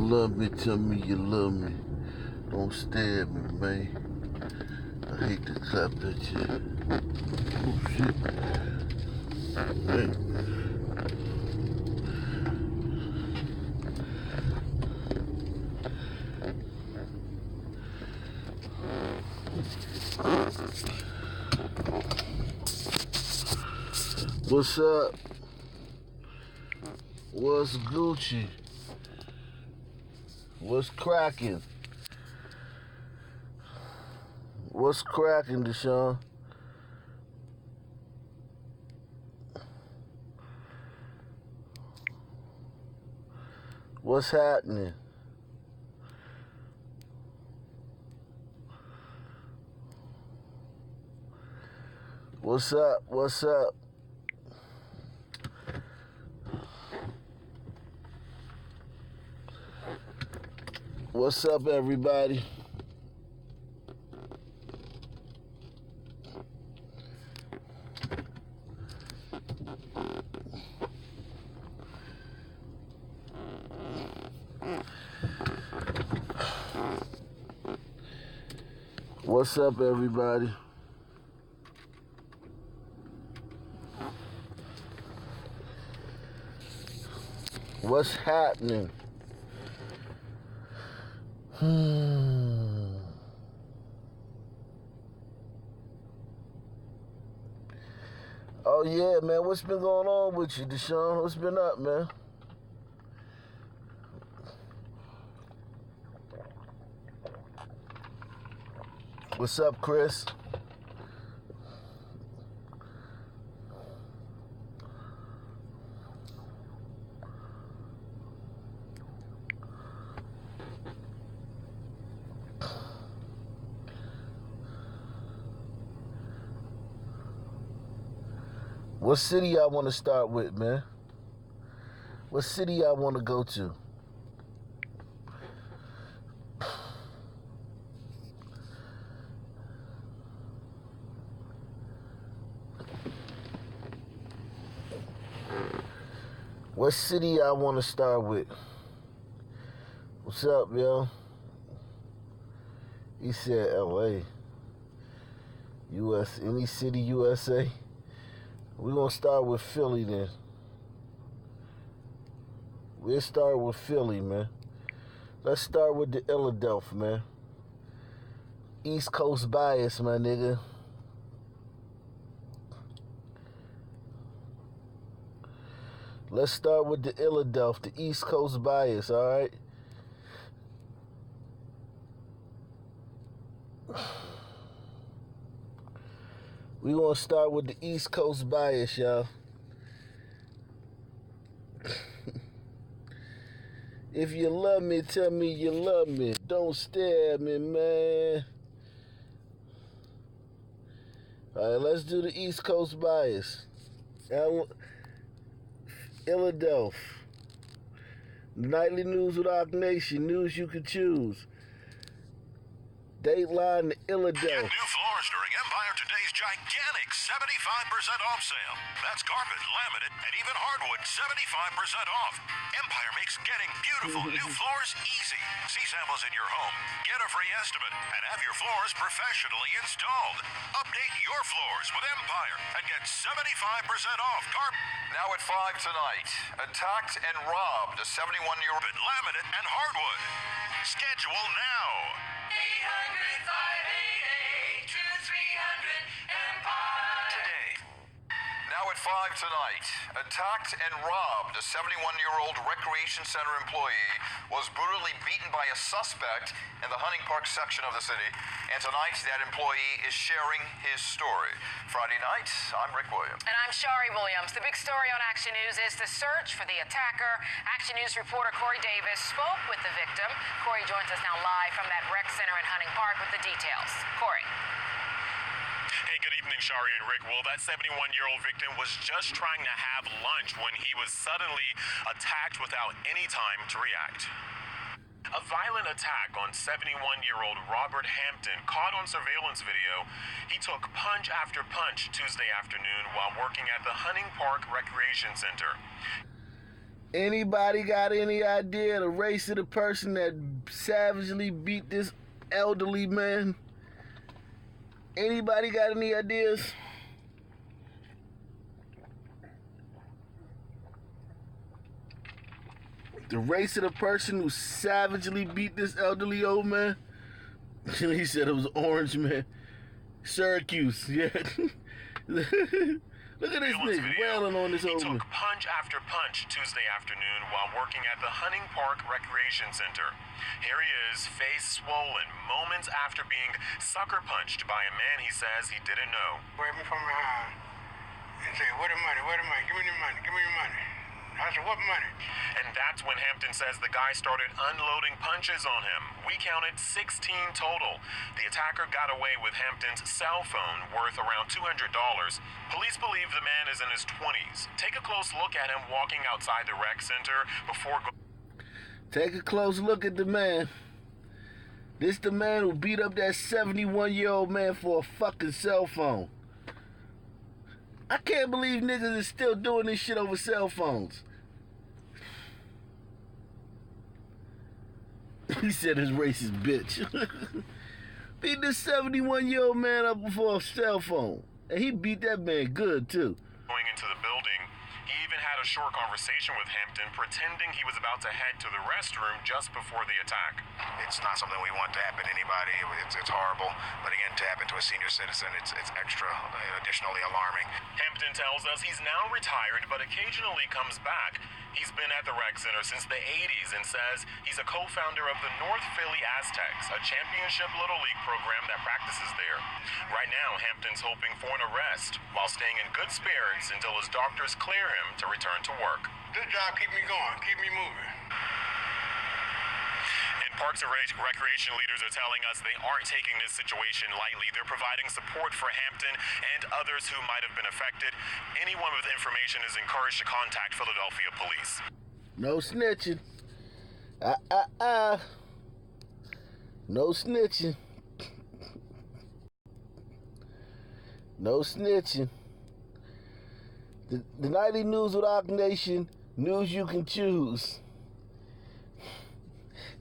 love me, tell me you love me. Don't stare at me, man. I hate to clap at you. Oh, shit. Man. What's up? What's Gucci? What's cracking? What's cracking, Deshaun? What's happening? What's up? What's up? What's up, everybody? What's up, everybody? What's happening? Oh, yeah, man. What's been going on with you, Deshaun? What's been up, man? What's up, Chris? What city I want to start with, man? What city I want to go to? What city I want to start with? What's up, yo? He said LA. US, any city USA? We're going to start with Philly then. We'll start with Philly, man. Let's start with the Philadelphia, man. East Coast bias, my nigga. Let's start with the Philadelphia, the East Coast bias, all right? We gonna start with the East Coast bias, y'all. If you love me, tell me you love me. Don't stare at me, man. All right, let's do the East Coast bias. Philadelphia. Nightly news with Arc Nation. News you can choose. Dateline to Philadelphia. Get new floors during Empire Today's gigantic 75% off sale. That's carpet, laminate, and even hardwood 75% off. Empire makes getting beautiful new floors easy. See samples in your home, get a free estimate, and have your floors professionally installed. Update your floors with Empire and get 75% off carpet. Now at 5 tonight, attacked and robbed a 71-year-old laminate and hardwood. Schedule now. 800-588-2300 Empire. Today. Now at 5 tonight, attacked and robbed a 71-year-old recreation center employee was brutally beaten by a suspect in the Hunting Park section of the city. And tonight, that employee is sharing his story. Friday night, I'm Rick Williams. And I'm Shari Williams. The big story on Action News is the search for the attacker. Action News reporter Corey Davis spoke with the victim. Corey joins us now live from that rec center in Hunting Park with the details. Corey. Hey, good evening, Shari and Rick. Well, that 71-year-old victim was just trying to have lunch when he was suddenly attacked without any time to react. A violent attack on 71-year-old Robert Hampton caught on surveillance video. He took punch after punch Tuesday afternoon while working at the Hunting Park Recreation Center. Anybody got any idea the race of the person that savagely beat this elderly man? Anybody got any ideas? The race of the person who savagely beat this elderly old man? He said it was Orange Man. Syracuse, yeah. Look at this nigga wailing on this old man. He took punch after punch Tuesday afternoon while working at the Hunting Park Recreation Center. Here he is, face swollen, moments after being sucker punched by a man he says he didn't know. Grab me from behind and say, "Where the money? Where the money? Give me the money. Give me your money." I said, "What money?" And that's when Hampton says the guy started unloading punches on him. We counted 16 total. The attacker got away with Hampton's cell phone worth around $200. Police believe the man is in his 20s. Take a close look at him walking outside the rec center before... Take a close look at the man. This the man who beat up that 71-year-old man for a fucking cell phone. I can't believe niggas is still doing this shit over cell phones. He said his racist bitch. Beat this 71-year-old man up for a cell phone. And he beat that man good, too. Going into the building, he even had a short conversation with Hampton, pretending he was about to head to the restroom just before the attack. It's not something we want to happen to anybody. It's horrible. But again, to happen to a senior citizen, it's extra, additionally alarming. Hampton tells us he's now retired, but occasionally comes back. He's been at the rec center since the 80s and says he's a co-founder of the North Philly Aztecs, a championship Little League program that practices there. Right now, Hampton's hoping for an arrest while staying in good spirits until his doctors clear him to return to work. This job keep me going, keep me moving. And Parks and Recreation leaders are telling us they aren't taking this situation lightly. They're providing support for Hampton and others who might have been affected. Anyone with information is encouraged to contact Philadelphia police. No snitching. No snitching. No snitching. The nightly news with Arc Nation, news you can choose.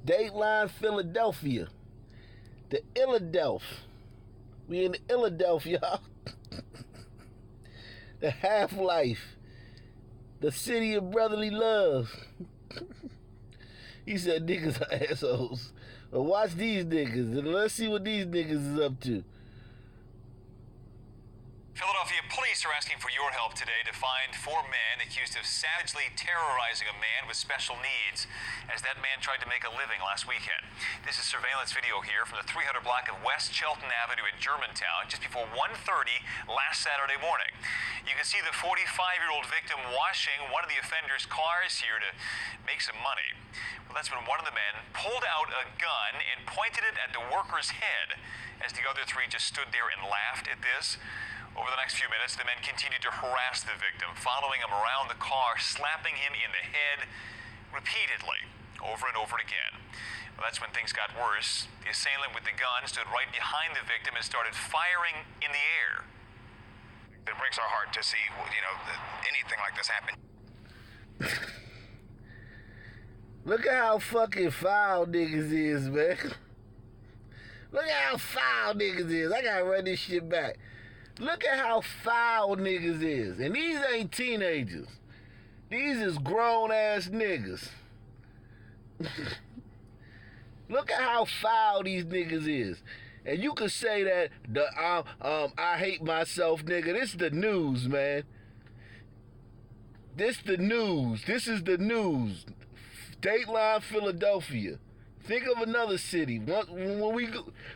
Dateline Philadelphia. The Illadelph. We in the Illadelph, y'all. The Half-Life. The city of brotherly love. He said niggas are assholes. Well, watch these niggas and let's see what these niggas is up to. Philadelphia police are asking for your help today to find 4 men accused of savagely terrorizing a man with special needs as that man tried to make a living last weekend. This is surveillance video here from the 300 block of West Chelton Avenue in Germantown just before 1:30 last Saturday morning. You can see the 45-year-old victim washing one of the offender's cars here to make some money. Well, that's when one of the men pulled out a gun and pointed it at the worker's head as the other 3 just stood there and laughed at this. Over the next few minutes, the men continued to harass the victim, following him around the car, slapping him in the head repeatedly, over and over again. Well, that's when things got worse. The assailant with the gun stood right behind the victim and started firing in the air. It breaks our heart to see, anything like this happen. Look at how fucking foul niggas is, man. Look at how foul niggas is. I gotta run this shit back. Look at how foul niggas is. And these ain't teenagers. These is grown-ass niggas. Look at how foul these niggas is. And you could say that I hate myself, nigga. This is the news, man. This the news. This is the news. Dateline Philadelphia. Think of another city. When we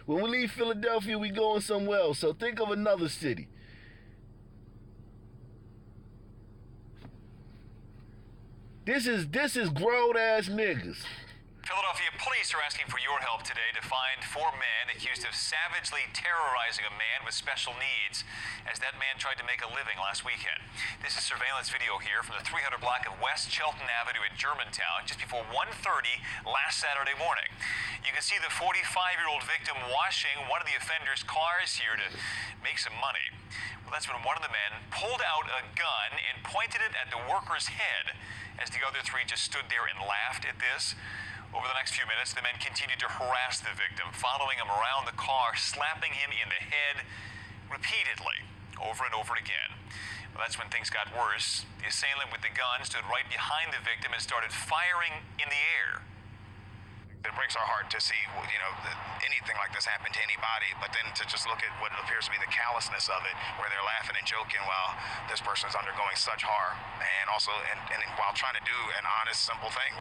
leave Philadelphia, we going somewhere else. So think of another city. This is grown ass niggas. Philadelphia police are asking for your help today to find 4 men accused of savagely terrorizing a man with special needs as that man tried to make a living last weekend. This is surveillance video here from the 300 block of West Chelton Avenue in Germantown just before 1:30 last Saturday morning. You can see the 45-year-old victim washing one of the offender's cars here to make some money. Well, that's when one of the men pulled out a gun and pointed it at the worker's head as the other three just stood there and laughed at this. Over the next few minutes, the men continued to harass the victim, following him around the car, slapping him in the head repeatedly, over and over again. Well, that's when things got worse. The assailant with the gun stood right behind the victim and started firing in the air. It breaks our heart to see, anything like this happen to anybody, but then to just look at what appears to be the callousness of it, where they're laughing and joking while this person's undergoing such harm, and also and while trying to do an honest, simple thing.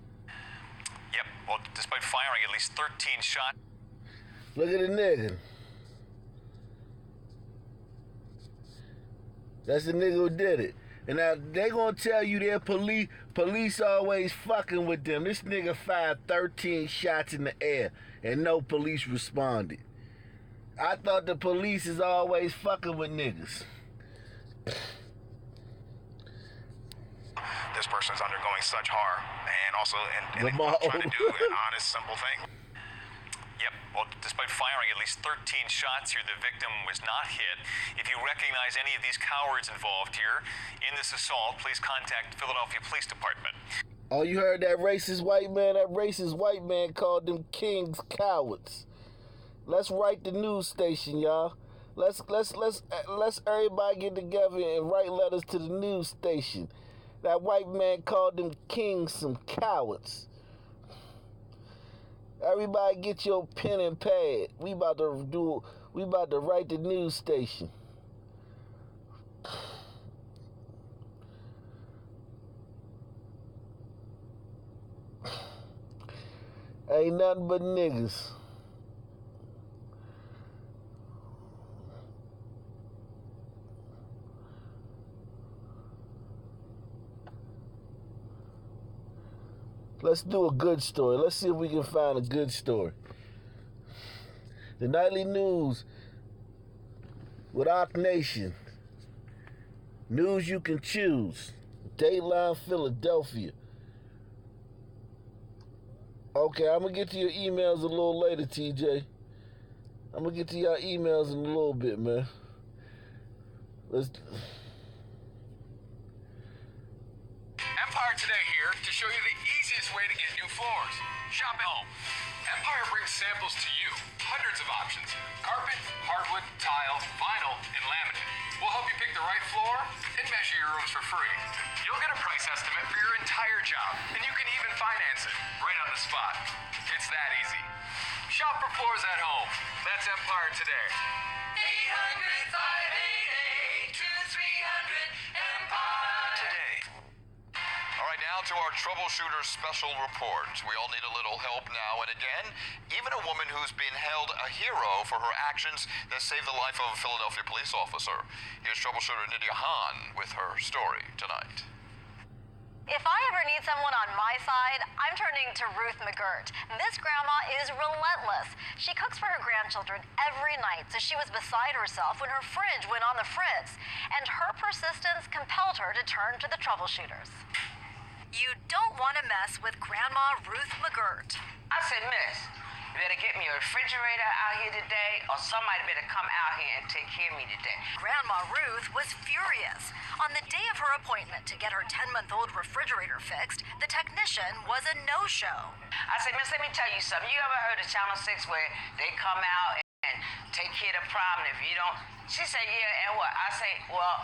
Yep, well, despite firing at least 13 shots. Look at the nigga. That's the nigga who did it. And now they gonna tell you their police always fucking with them. This nigga fired 13 shots in the air and no police responded. I thought the police is always fucking with niggas. This person's undergoing such harm, and also and trying to do an honest, simple thing. Yep, well, despite firing at least 13 shots here, the victim was not hit. If you recognize any of these cowards involved here in this assault, please contact Philadelphia Police Department. Oh, you heard that racist white man? That racist white man called them kings cowards. Let's write the news station, y'all. Let's everybody get together and write letters to the news station. That white man called them kings some cowards. Everybody get your pen and pad. We about to write the news station. Ain't nothing but niggas. Let's do a good story. Let's see if we can find a good story. The Nightly News with Arc Nation. News you can choose. Dateline Philadelphia. Okay, I'm going to get to your emails a little later, TJ. I'm going to get to your emails in a little bit, man. Empire Today here to show you the easiest way to get new floors. Shop at home. Empire brings samples to you. Hundreds of options. Carpet, hardwood, tile, vinyl, and laminate. We'll help you pick the right floor and measure your rooms for free. You'll get a price estimate for your entire job, and you can even finance it right on the spot. It's that easy. Shop for floors at home. That's Empire Today. 800-588-2300 Empire. Today. All right, now to our troubleshooter special report. We all need a little help now and again. Even a woman who's been held a hero for her actions that saved the life of a Philadelphia police officer. Here's troubleshooter Nydia Hahn with her story tonight. If I ever need someone on my side, I'm turning to Ruth McGirt. This grandma is relentless. She cooks for her grandchildren every night, so she was beside herself when her fridge went on the fritz, and her persistence compelled her to turn to the troubleshooters. You don't want to mess with Grandma Ruth McGirt. I said, Miss, you better get me a refrigerator out here today, or somebody better come out here and take care of me today. Grandma Ruth was furious. On the day of her appointment to get her 10-month-old refrigerator fixed, the technician was a no-show. I said, Miss, let me tell you something. You ever heard of Channel 6 where they come out and take care of the problem if you don't? She said, yeah, and what? I say, well,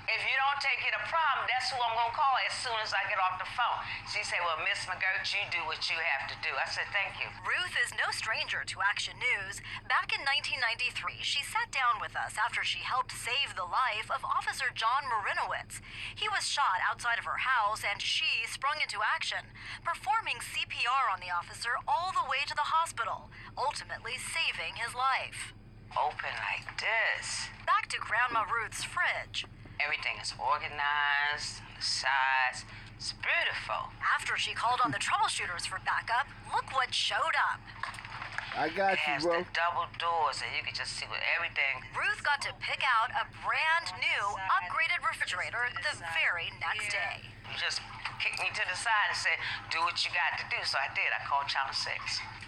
if you don't take care of the problem, that's who I'm going to call as soon as I get off the phone. She said, well, Miss McGirt, you do what you have to do. I said, thank you. Ruth is no stranger to Action News. Back in 1993, she sat down with us after she helped save the life of Officer John Marinowitz. He was shot outside of her house, and she sprung into action, performing CPR on the officer all the way to the hospital, ultimately saving his life. Open like this. Back to Grandma Ruth's fridge. Everything is organized, the sides. It's beautiful. After she called on the troubleshooters for backup, look what showed up. I got you, bro. The double doors, and you can just see with everything. Ruth got to pick out a brand new, upgraded refrigerator the very next day. You just kicked me to the side and said, do what you got to do. So I did. I called Channel 6.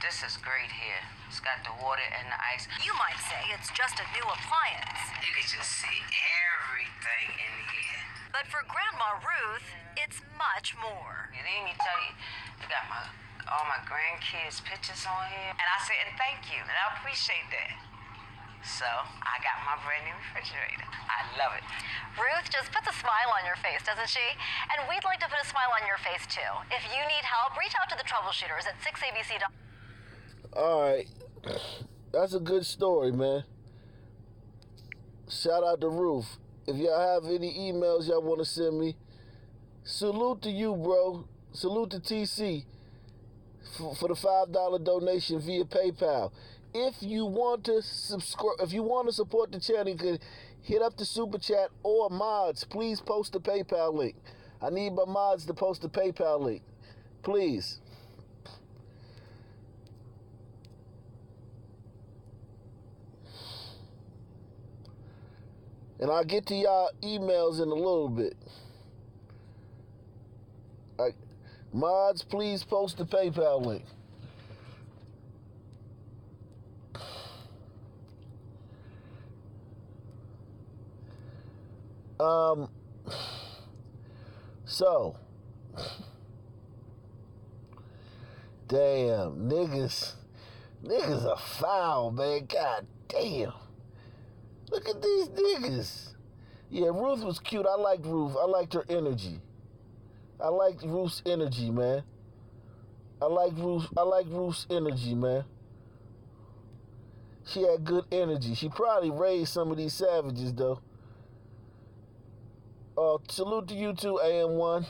This is great here. It's got the water and the ice. You might say it's just a new appliance. You can just see everything in here. But for Grandma Ruth, it's much more. And let me tell you, I got all my grandkids' pictures on here. And I said, and thank you, and I appreciate that. So I got my brand new refrigerator. I love it. Ruth just puts a smile on your face, doesn't she? And we'd like to put a smile on your face, too. If you need help, reach out to the troubleshooters at 6abc. All right. That's a good story, man. Shout out to Ruth. If y'all have any emails y'all want to send me, salute to you, bro. Salute to TC for the $5 donation via PayPal. If you want to subscribe, if you want to support the channel, you can hit up the super chat or mods. Please post the PayPal link. I need my mods to post the PayPal link, please. And I'll get to y'all emails in a little bit. All right. Mods, please post the PayPal link. So, damn, niggas are foul, man. God damn. Look at these niggas. Yeah, Ruth was cute. I liked Ruth. I liked her energy. I liked Ruth's energy, man. I like Ruth's energy, man. She had good energy. She probably raised some of these savages, though. Salute to you too, AM1.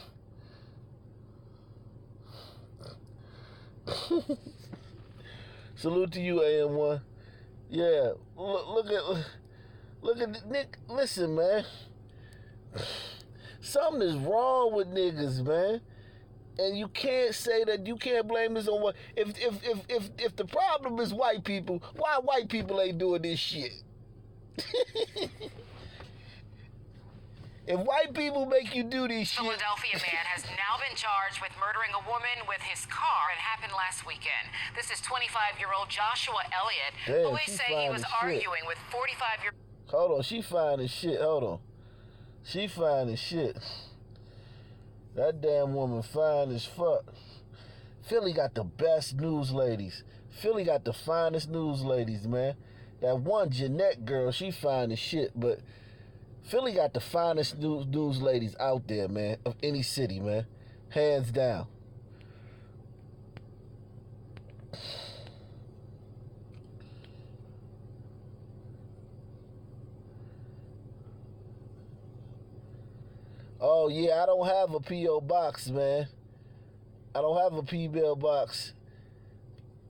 Salute to you, AM1. Yeah, look at Nick. Listen, man. Something is wrong with niggas, man. And you can't say that. You can't blame this on what. If the problem is white people, why white people ain't doing this shit? If white people make you do these shit. Philadelphia man has now been charged with murdering a woman with his car. It happened last weekend. This is 25-year-old Joshua Elliott. Damn, police say he was arguing with 45-year-old. Hold on, she fine as shit. Hold on. She fine as shit. That damn woman fine as fuck. Philly got the best news ladies. Philly got the finest news ladies, man. That one Jeanette girl, she fine as shit, but Philly got the finest news ladies out there, man, of any city, man. Hands down. Oh, yeah, I don't have a P.O. box, man. I don't have a P.O. box.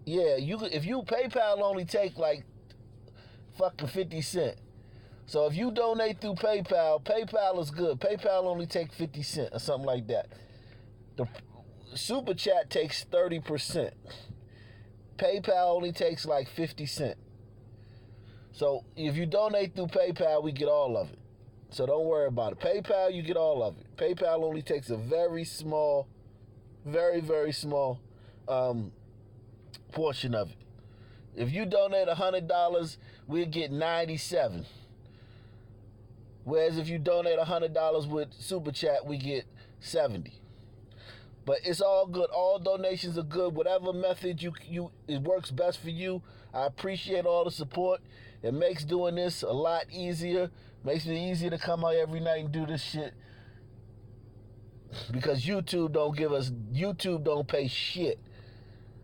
Yeah, if you PayPal only take like fucking 50 cents. So if you donate through PayPal, PayPal is good. PayPal only take 50 cents or something like that. The Super Chat takes 30%. PayPal only takes like 50 cents. So if you donate through PayPal, we get all of it. So don't worry about it. PayPal, you get all of it. PayPal only takes a very small, very, very small portion of it. If you donate $100, we'll get 97. Whereas if you donate $100 with Super Chat, we get 70. But it's all good. All donations are good. Whatever method it works best for you. I appreciate all the support. It makes doing this a lot easier. Makes it easier to come out every night and do this shit. Because YouTube don't pay shit.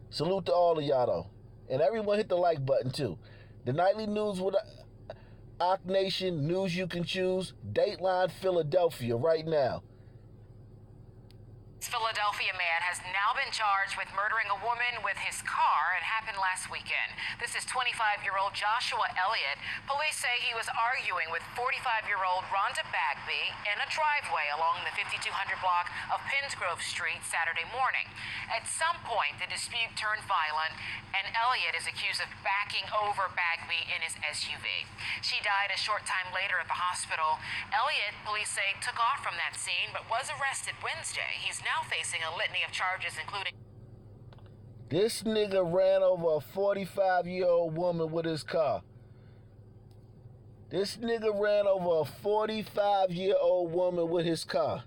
Salute to all of y'all though. And everyone hit the like button too. The nightly news with Ock Nation, news you can choose, Dateline Philadelphia right now. Philadelphia man has now been charged with murdering a woman with his car. It happened last weekend. This is 25-year-old Joshua Elliott. Police say he was arguing with 45-year-old Rhonda Bagby in a driveway along the 5200 block of Pinsgrove Street Saturday morning. At some point, the dispute turned violent, and Elliott is accused of backing over Bagby in his SUV. She died a short time later at the hospital. Elliott, police say, took off from that scene but was arrested Wednesday. He's now facing a litany of charges, including... This nigga ran over a 45-year-old woman with his car. This nigga ran over a 45-year-old woman with his car.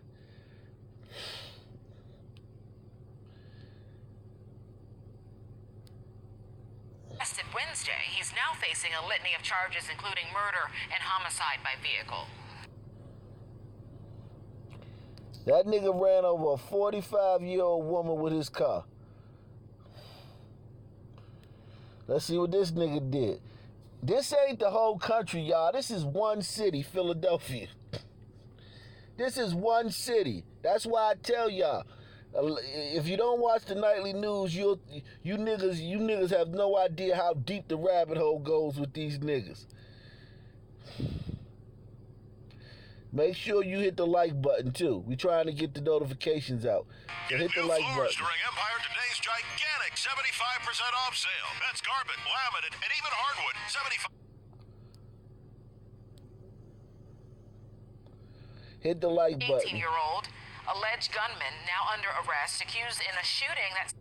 Arrested Wednesday, he's now facing a litany of charges including murder and homicide by vehicle. That nigga ran over a 45-year-old woman with his car. Let's see what this nigga did. This ain't the whole country, y'all. This is one city, Philadelphia. This is one city. That's why I tell y'all, if you don't watch the nightly news, you niggas have no idea how deep the rabbit hole goes with these niggas. Make sure you hit the like button too. We trying to get the notifications out. So hit the like button. During Empire Today's gigantic 75% off sale. That's carpet, laminate, and even hardwood. 75. Hit the like button. 18-year-old alleged gunman now under arrest, accused in a shooting that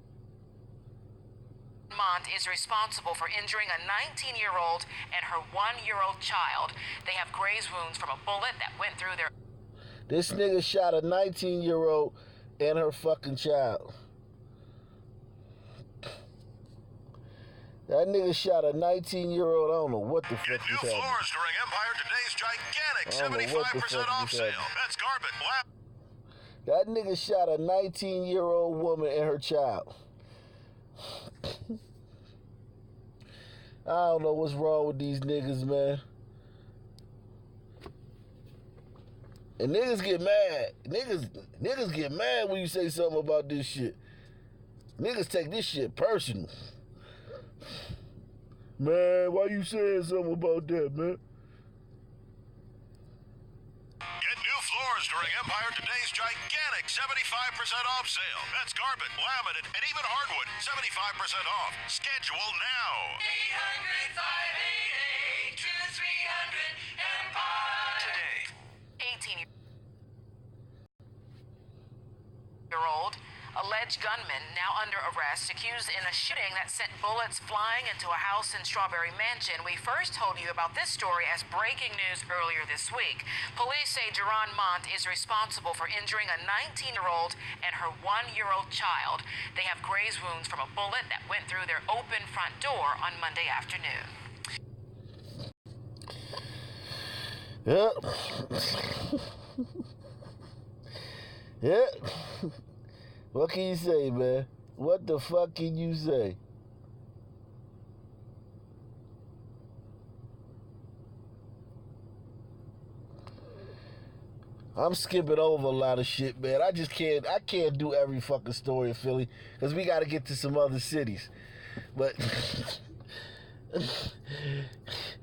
Mont is responsible for injuring a 19-year-old and her 1-year-old child. They have graze wounds from a bullet that went through their... This nigga shot a 19-year-old and her fucking child. That nigga shot a 19-year-old. I don't know what the fuck Get new is happening. floors during Empire Today's gigantic 75% off sale. That's carpet, That nigga shot a 19-year-old woman and her child. I don't know what's wrong with these niggas, man. And niggas get mad. Niggas get mad when you say something about this shit. Niggas take this shit personal. Man, why you saying something about that, man? Get new floors during Empire Today's gigantic 75% off sale. That's carpet, laminate, and even hardwood. 75% off. Schedule now. 800-588-2300 Empire. Today. 18-year-old alleged gunman now under arrest, accused in a shooting that sent bullets flying into a house in Strawberry Mansion. We first told you about this story as breaking news earlier this week. Police say Jerron Mont is responsible for injuring a 19-year-old and her 1-year-old child. They have graze wounds from a bullet that went through their open front door on Monday afternoon. Yep. Yep. What can you say, man? What the fuck can you say? I'm skipping over a lot of shit, man. I can't do every fucking story in Philly because we got to get to some other cities. But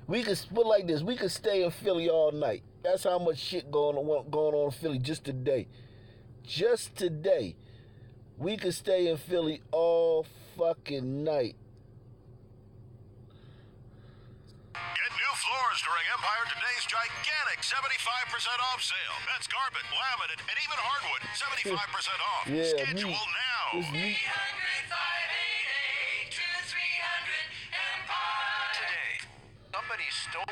we could put like this. We could stay in Philly all night. That's how much shit going on in Philly just today. Just today. We could stay in Philly all fucking night. Get new floors during Empire Today's gigantic 75% off sale. That's carpet, laminate, and even hardwood. 75% off. Yeah, Schedule now. 800-588-2300 Empire. Today, somebody stole...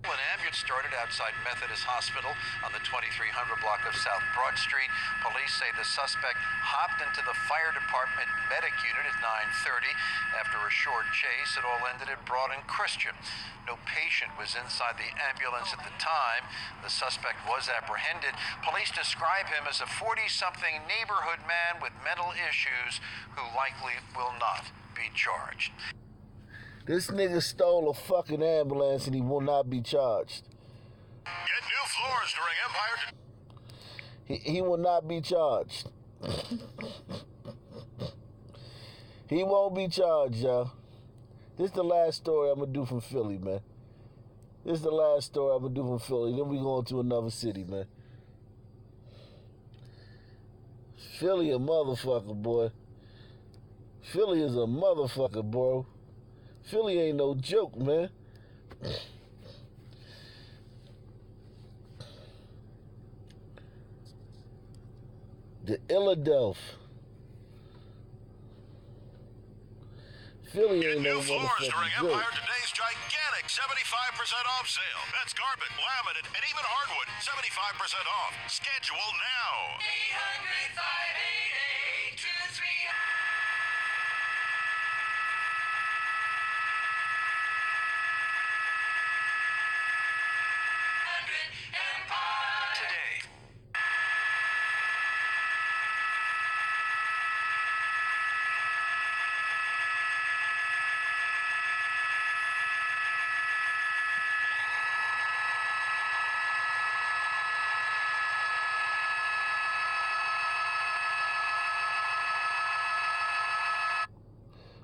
An ambulance started outside Methodist Hospital on the 2300 block of South Broad Street. Police say the suspect hopped into the fire department medic unit at 9:30. After a short chase, it all ended at Broad and Christian. No patient was inside the ambulance at the time. The suspect was apprehended. Police describe him as a 40-something neighborhood man with mental issues who likely will not be charged. This nigga stole a fucking ambulance and he will not be charged. Get new floors during Empire. He will not be charged. He won't be charged, y'all. This is the last story I'm going to do from Philly, man. This is the last story I'm going to do from Philly. Then we going to another city, man. Philly a motherfucker, boy. Philly is a motherfucker, bro. Philly ain't no joke, man. The Philadelphia. Philly Get ain't new no floors during motherfucking joke. Empire Today's gigantic 75% off sale. That's carpet, laminate, and even hardwood. 75% off. Schedule now. 800-588-2300. Empire. Today.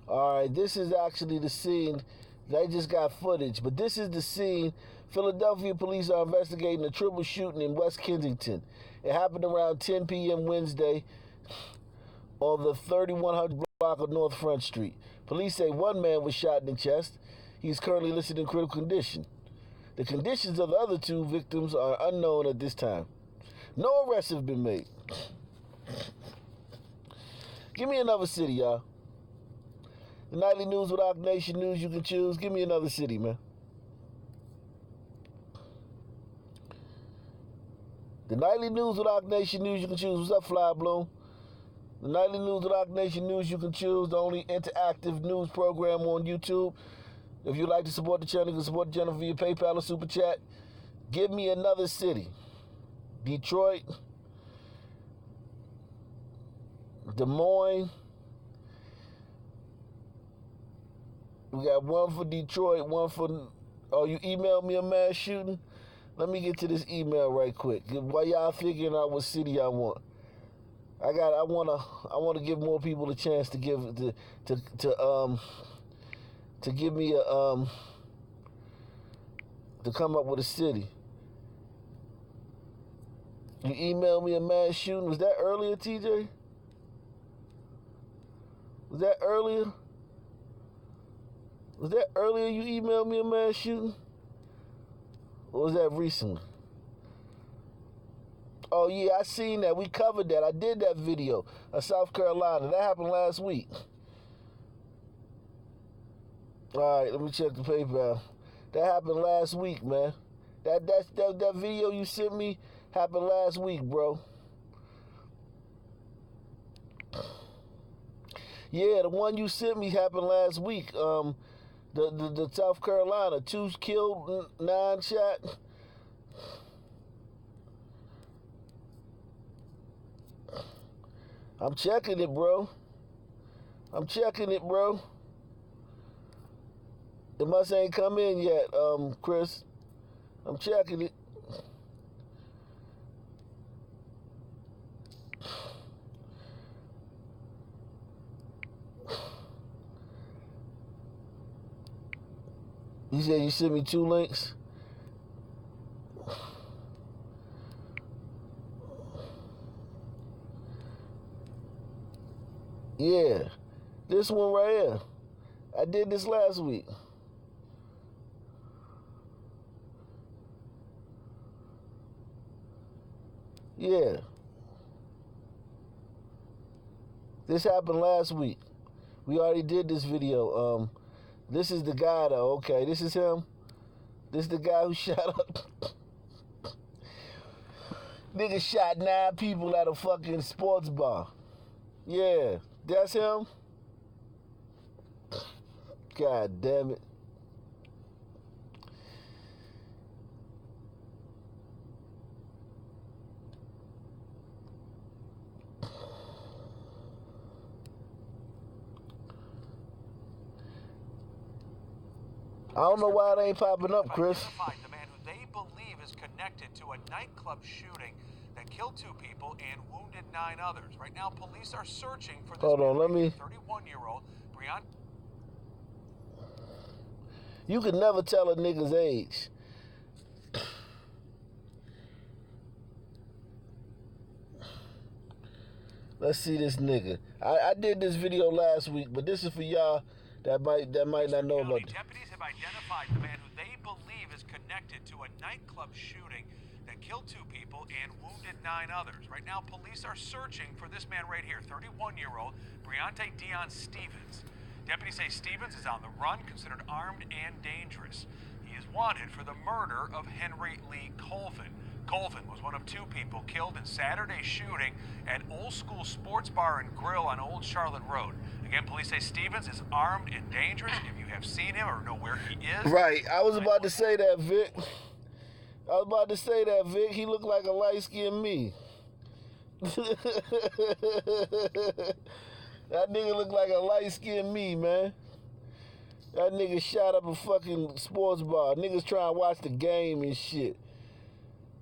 All right, this is actually the scene. They just got footage, but this is the scene. Philadelphia police are investigating a triple shooting in West Kensington. It happened around 10 p.m. Wednesday on the 3100 block of North Front Street. Police say one man was shot in the chest. He is currently listed in critical condition. The conditions of the other two victims are unknown at this time. No arrests have been made. Give me another city, y'all. The nightly news with Rock Nation News you can choose. Give me another city, man. The nightly news with Rock Nation News you can choose. What's up, Fly Bloom? The nightly news with Rock Nation News you can choose. The only interactive news program on YouTube. If you'd like to support the channel, you can support the channel via PayPal or Super Chat. Give me another city. Detroit. Des Moines. We got one for Detroit, one for... Oh, you emailed me a mass shooting? Let me get to this email right quick. While y'all figuring out what city I want. I want to give more people a chance to give to give me a to come up with a city. You emailed me a mass shooting. Was that earlier, TJ? Was that earlier? Was that earlier you emailed me a mass shooting? Or was that recently? Oh, yeah, I seen that. We covered that. I did that video of South Carolina. That happened last week. All right, let me check the PayPal. That happened last week, man. That video you sent me happened last week, bro. Yeah, the one you sent me happened last week. The South Carolina, 2 killed, 9 shot. I'm checking it, bro. I'm checking it, bro. It must ain't come in yet, Chris. I'm checking it. You said you sent me 2 links? Yeah. This one right here. I did this last week. Yeah. This happened last week. We already did this video. This is the guy though. Okay, this is him. This is the guy who shot up. Nigga shot 9 people at a fucking sports bar. Yeah, that's him. God damn it. I don't know why it ain't popping up, Chris. The man who they believe is connected to a nightclub shooting that killed 2 people and wounded 9 others. Right now, police are searching for this 31-year-old Breon. You can never tell a nigga's age. Let's see this nigga. I did this video last week, but this is for y'all that might not know about it. Deputies have identified the man who they believe is connected to a nightclub shooting that killed 2 people and wounded 9 others. Right now, police are searching for this man right here, 31-year-old Breon Dion Stevens. Deputies say Stevens is on the run, considered armed and dangerous. He is wanted for the murder of Henry Lee Colvin. Colvin was one of 2 people killed in Saturday's shooting at Old School Sports Bar and Grill on Old Charlotte Road. Again, police say Stevens is armed and dangerous. If you have seen him or know where he is... Right, I was about to say that, Vic. He looked like a light-skinned me. That nigga look like a light-skinned me, man. That nigga shot up a fucking sports bar. Niggas trying to watch the game and shit.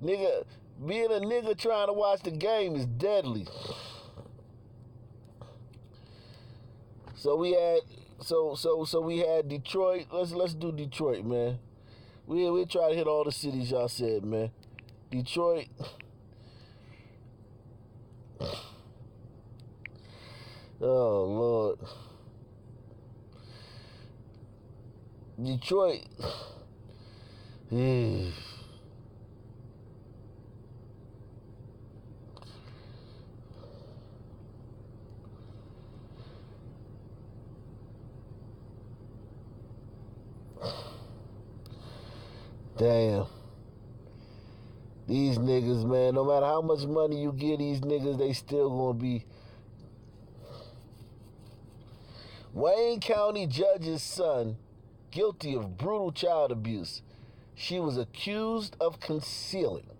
Nigga, being a nigga trying to watch the game is deadly. So we had Detroit. Let's do Detroit, man. We try to hit all the cities y'all said, man. Detroit. Oh, Lord. Detroit. Damn. These niggas, man, no matter how much money you give these niggas, they still gonna be. Wayne County judge's son guilty of brutal child abuse. She was accused of concealing.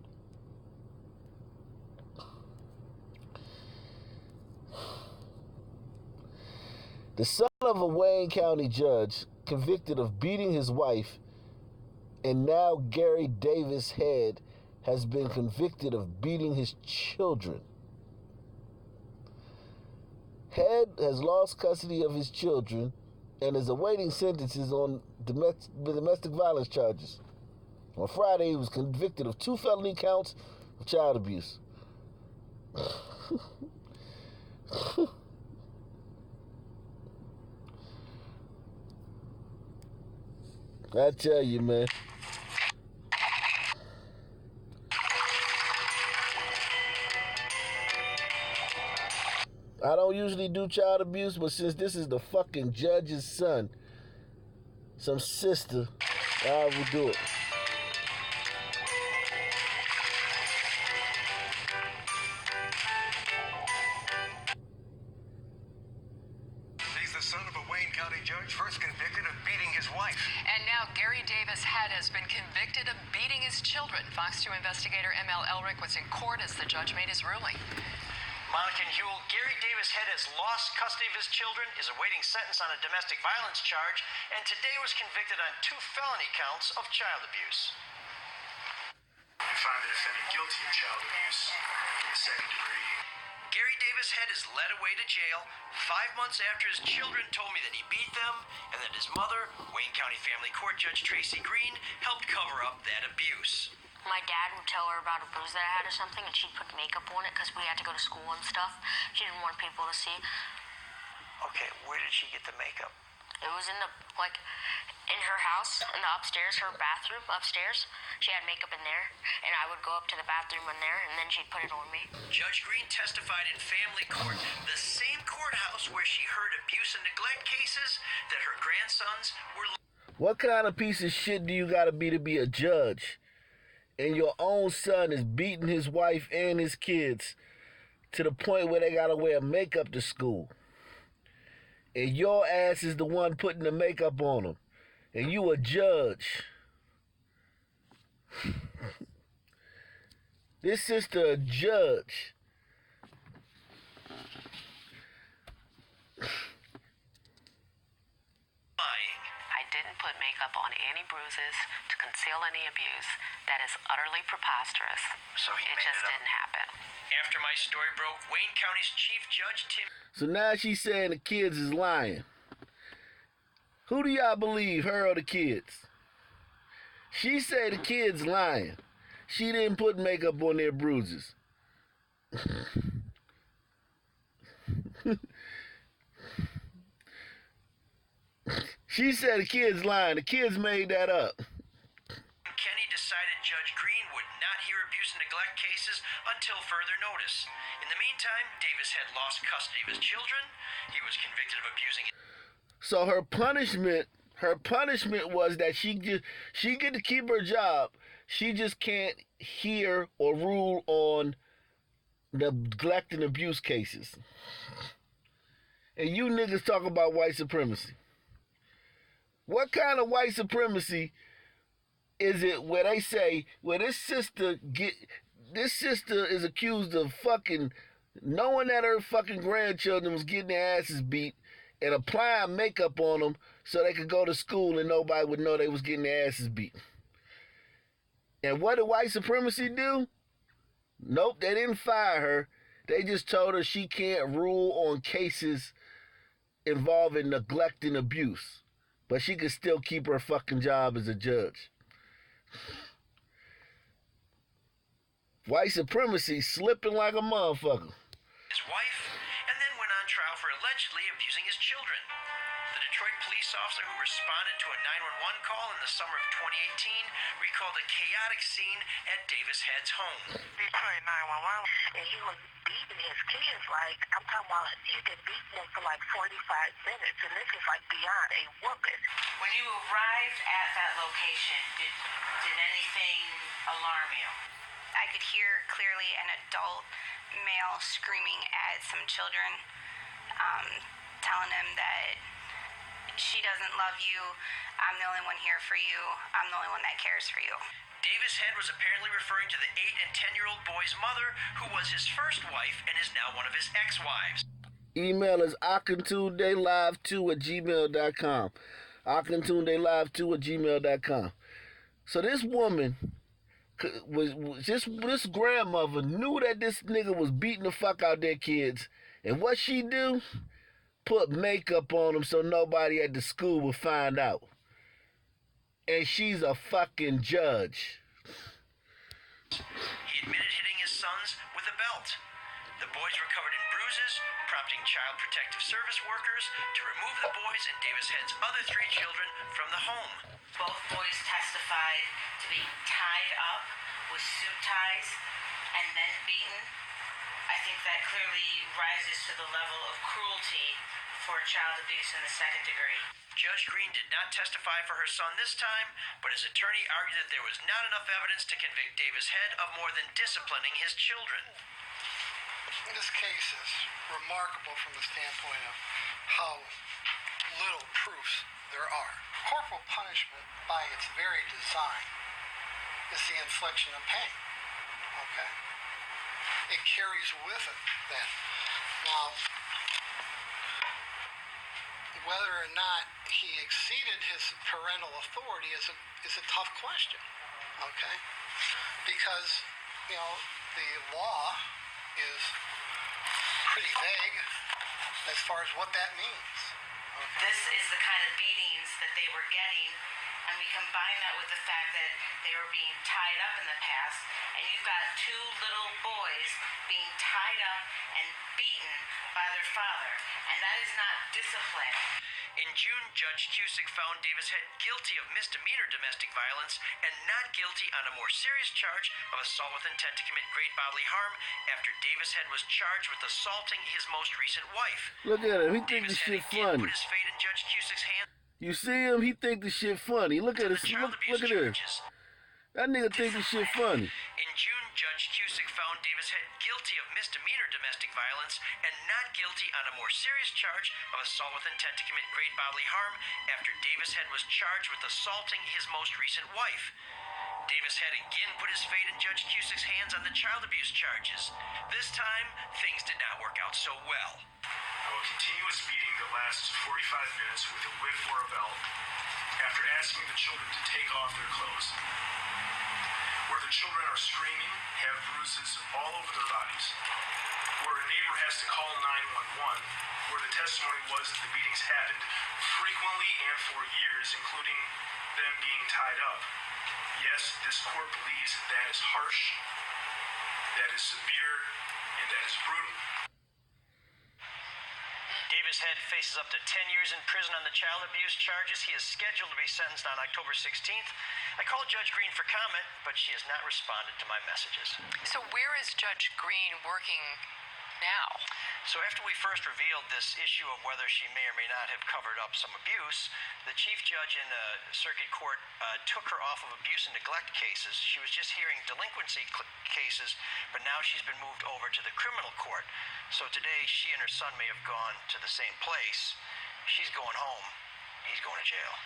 The son of a Wayne County judge convicted of beating his wife, and now Gary Davis Head has been convicted of beating his children. Head has lost custody of his children and is awaiting sentences on domestic violence charges. On Friday, he was convicted of 2 felony counts of child abuse. I tell you, man. I don't usually do child abuse, but since this is the fucking judge's son, some sister, I will do it. He's the son of a Wayne County judge, first convicted of beating his wife. And now Gary Davis Head has been convicted of beating his children. Fox 2 investigator ML Elric was in court as the judge made his ruling. Monica and Huel, Gary Davis Head has lost custody of his children, is awaiting sentence on a domestic violence charge, and today was convicted on 2 felony counts of child abuse. I find the defendant guilty of child abuse in the 2nd degree. Gary Davis Head is led away to jail 5 months after his children told me that he beat them, and that his mother, Wayne County Family Court Judge Tracy Green, helped cover up that abuse. My dad would tell her about a bruise that I had or something, and she'd put makeup on it because we had to go to school and stuff. She didn't want people to see. Okay, where did she get the makeup? It was in her house, in the upstairs, her bathroom upstairs. She had makeup in there, and I would go up to the bathroom in there, and then she'd put it on me. Judge Green testified in family court, the same courthouse where she heard abuse and neglect cases that her grandsons were... What kind of piece of shit do you gotta be a judge? And your own son is beating his wife and his kids to the point where they gotta wear makeup to school. And your ass is the one putting the makeup on them. And you a judge. This sister a judge. I didn't put makeup on any bruises to conceal any abuse. That is utterly preposterous. So he it made just it up. didn't happen. After my story broke, Wayne County's Chief Judge Tim... So now she's saying the kids is lying. Who do y'all believe, her or the kids? She said the kids lying. She didn't put makeup on their bruises. She said the kids lying. The kids made that up. Kenny decided Judge Green would not hear abuse and neglect cases until further notice. In the meantime, Davis had lost custody of his children. He was convicted of abusing... So her punishment was that she get to keep her job. She just can't hear or rule on the neglect and abuse cases. And you niggas talk about white supremacy. What kind of white supremacy is it where they say, where this sister is accused of fucking knowing that her fucking grandchildren was getting their asses beat and applying makeup on them so they could go to school and nobody would know they was getting their asses beat. And what did white supremacy do? Nope, they didn't fire her. They just told her she can't rule on cases involving neglect and abuse. But she could still keep her fucking job as a judge. White supremacy slipping like a motherfucker. His wife, and then went on trial for allegedly abusing his children. The Detroit police officer who responded to a 911 call in the summer of 2018 recalled a chaotic scene at Davis Head's home. Detroit 911, and he was beating his kids like, I'm talking about, he been beating them for like 45 minutes, and this is like beyond a whooping. When you arrived at that location, did anything alarm you? I could hear clearly an adult male screaming at some children, telling them that she doesn't love you, I'm the only one here for you, I'm the only one that cares for you. Davis Head was apparently referring to the 8 and 10-year-old boy's mother, who was his first wife and is now one of his ex-wives. Email is akintunelive2@gmail.com. akintunelive2@gmail.com. So this woman this grandmother knew that this nigga was beating the fuck out their kids. And what she do? Put makeup on them so nobody at the school would find out. And she's a fucking judge. He admitted hitting his sons with a belt. The boys were covered in bruises, prompting Child Protective Service workers to remove the boys and Davis Head's other 3 children from the home. Both boys testified to being tied up with suit ties and then beaten. I think that clearly rises to the level of cruelty for child abuse in the second degree. Judge Green did not testify for her son this time, but his attorney argued that there was not enough evidence to convict Davis Head of more than disciplining his children. This case is remarkable from the standpoint of how little proofs there are. Corporal punishment, by its very design, is the infliction of pain. Okay? It carries with it that. Now, whether or not he exceeded his parental authority is a tough question. Okay? Because, you know, the law is pretty vague as far as what that means. Okay? This is the kind of beatings that they were getting, and we combine that with the fact that they were being tied up in the past, and you've got 2 little boys being tied up and beaten by their father, and that is not discipline. In June, Judge Cusick found Davis Head guilty of misdemeanor domestic violence and not guilty on a more serious charge of assault with intent to commit great bodily harm after Davis Head was charged with assaulting his most recent wife. Look at him. He thinks Davis this Head shit again funny. put his fate in Judge Cusick's hands. You see him? He think this shit funny. Look at this. Look at this. That nigga think this shit funny. In June, Judge Cusick found Davis Head guilty of misdemeanor domestic violence and not guilty on a more serious charge of assault with intent to commit great bodily harm after Davis Head was charged with assaulting his most recent wife. Davis Head again put his fate in Judge Cusick's hands on the child abuse charges. This time, things did not work out so well. A continuous beating that lasts 45 minutes with a whip or a belt after asking the children to take off their clothes. Where the children are screaming, have bruises all over their bodies. Where a neighbor has to call 911, where the testimony was that the beatings happened frequently and for years, including them being tied up. Yes, this court believes that is harsh, that is severe, and that is brutal. Davis Head faces up to 10 years in prison on the child abuse charges. He is scheduled to be sentenced on October 16th. I called Judge Green for comment, but she has not responded to my messages. So where is Judge Green working now. So after we first revealed this issue of whether she may or may not have covered up some abuse, the chief judge in the circuit court took her off of abuse and neglect cases. She was just hearing delinquency cases, but now she's been moved over to the criminal court. So today she and her son may have gone to the same place. She's going home. He's going to jail.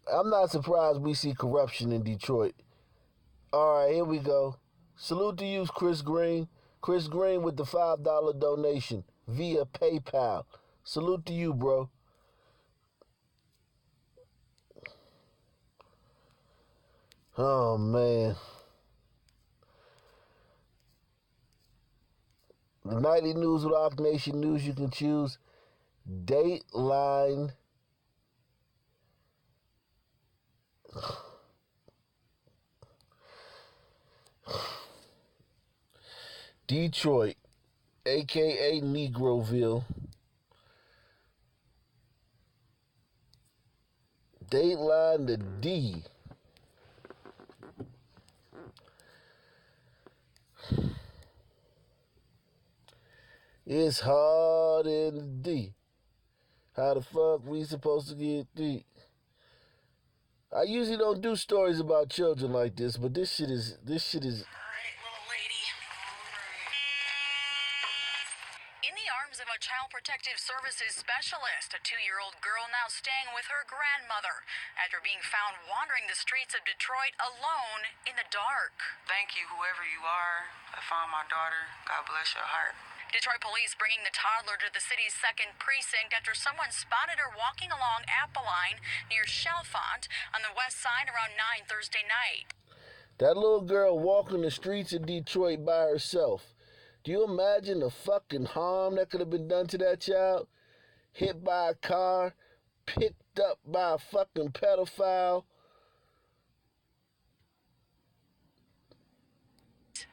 I'm not surprised we see corruption in Detroit. All right, here we go. Salute to you, Chris Green. Chris Green with the $5 donation via PayPal. Salute to you, bro. Oh, man. The nightly news with Rock Nation News, you can choose Dateline. Detroit, a.k.a. Negroville. Dateline the D. It's hard in the D. How the fuck we supposed to get D? I usually don't do stories about children like this, but this shit is In the arms of a Child Protective Services specialist, a 2-year-old girl now staying with her grandmother after being found wandering the streets of Detroit alone in the dark. Thank you, whoever you are. I found my daughter. God bless your heart. Detroit police bringing the toddler to the city's 2nd precinct after someone spotted her walking along Appeline near Chalfont on the west side around 9 Thursday night. that little girl walking the streets of Detroit by herself. Do you imagine the fucking harm that could have been done to that child? Hit by a car, picked up by a fucking pedophile.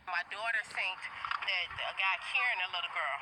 My daughter thinks that a guy carrying a little girl.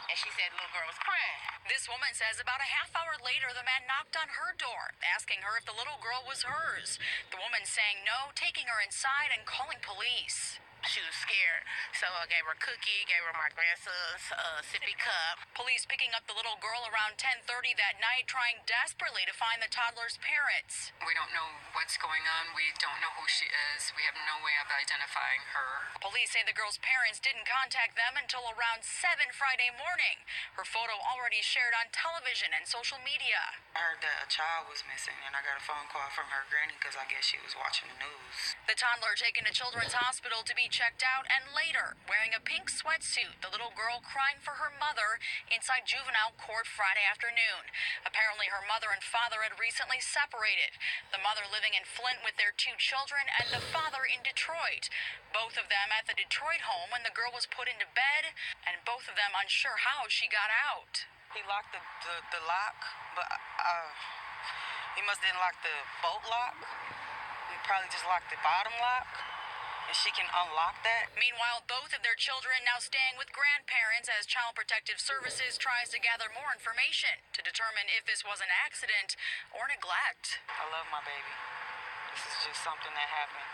And she said the little girl was crying. This woman says about a half hour later, the man knocked on her door, asking her if the little girl was hers. The woman saying no, taking her inside and calling police. She was scared, so I gave her a cookie, gave her my grandson's sippy cup. Police picking up the little girl around 10:30 that night, trying desperately to find the toddler's parents. We don't know what's going on. We don't know who she is. We have no way of identifying her. Police say the girl's parents didn't contact them until around 7 Friday morning. Her photo already shared on television and social media. I heard that a child was missing, and I got a phone call from her granny because I guess she was watching the news. The toddler taken to Children's Hospital to be checked out, and later, wearing a pink sweatsuit, the little girl crying for her mother inside juvenile court Friday afternoon. Apparently, her mother and father had recently separated. The mother living in Flint with their 2 children, and the father in Detroit. Both of them at the Detroit home when the girl was put into bed, and both of them unsure how she got out. He locked the lock, but he must didn't lock the bolt lock. He probably just locked the bottom lock. And she can unlock that. Meanwhile, both of their children now staying with grandparents as Child Protective Services tries to gather more information to determine if this was an accident or neglect. I love my baby. This is just something that happened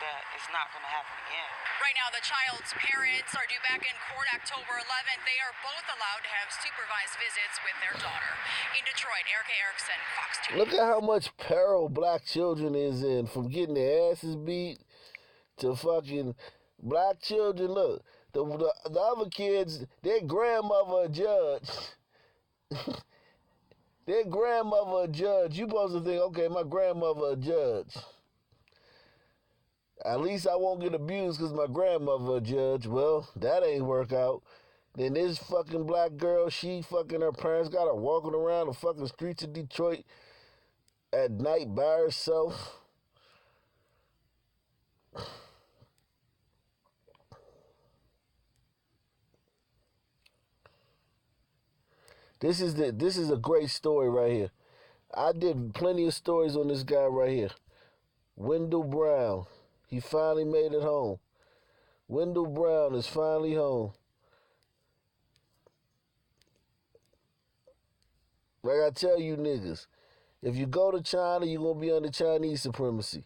that is not going to happen again. Right now, the child's parents are due back in court October 11th. They are both allowed to have supervised visits with their daughter. In Detroit, Erica Erickson, Fox 2. Look at how much peril black children is in, from getting their asses beat to fucking black children. Look, the other kids, their grandmother a judge. Their grandmother a judge. You supposed to think, okay, my grandmother a judge. At least I won't get abused because my grandmother a judge. Well, that ain't work out. Then this fucking black girl, she fucking her parents got her walking around the fucking streets of Detroit at night by herself. This is a great story right here. I did plenty of stories on this guy right here. Wendell Brown. He finally made it home. Wendell Brown is finally home. Like I tell you niggas, if you go to China, you're going to be under Chinese supremacy.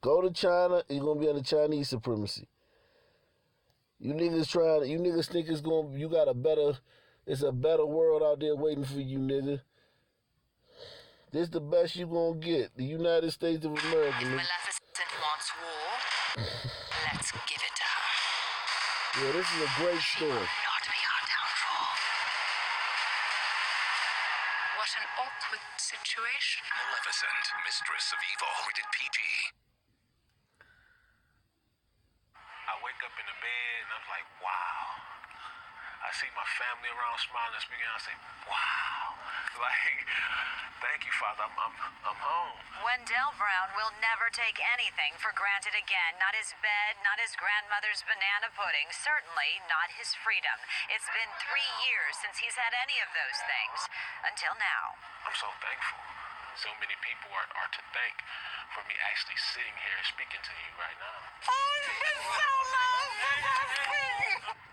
Go to China, you're going to be under Chinese supremacy. You niggas think it's a better world out there waiting for you, nigga. This the best you gonna get. The United States of America, nigga. Maleficent wants war. Let's give it to her. Yeah, this is a great story. Not be our downfall. What an awkward situation. Maleficent, Mistress of Evil, rated PG. I wake up in the bed and I'm like, wow. I see my family around smiling and speaking. I say, wow. Like, thank you, Father. I'm home. Wendell Brown will never take anything for granted again. Not his bed, not his grandmother's banana pudding, certainly not his freedom. It's been 3 years since he's had any of those things. Until now. I'm so thankful. So many people are to thank for me actually sitting here and speaking to you right now.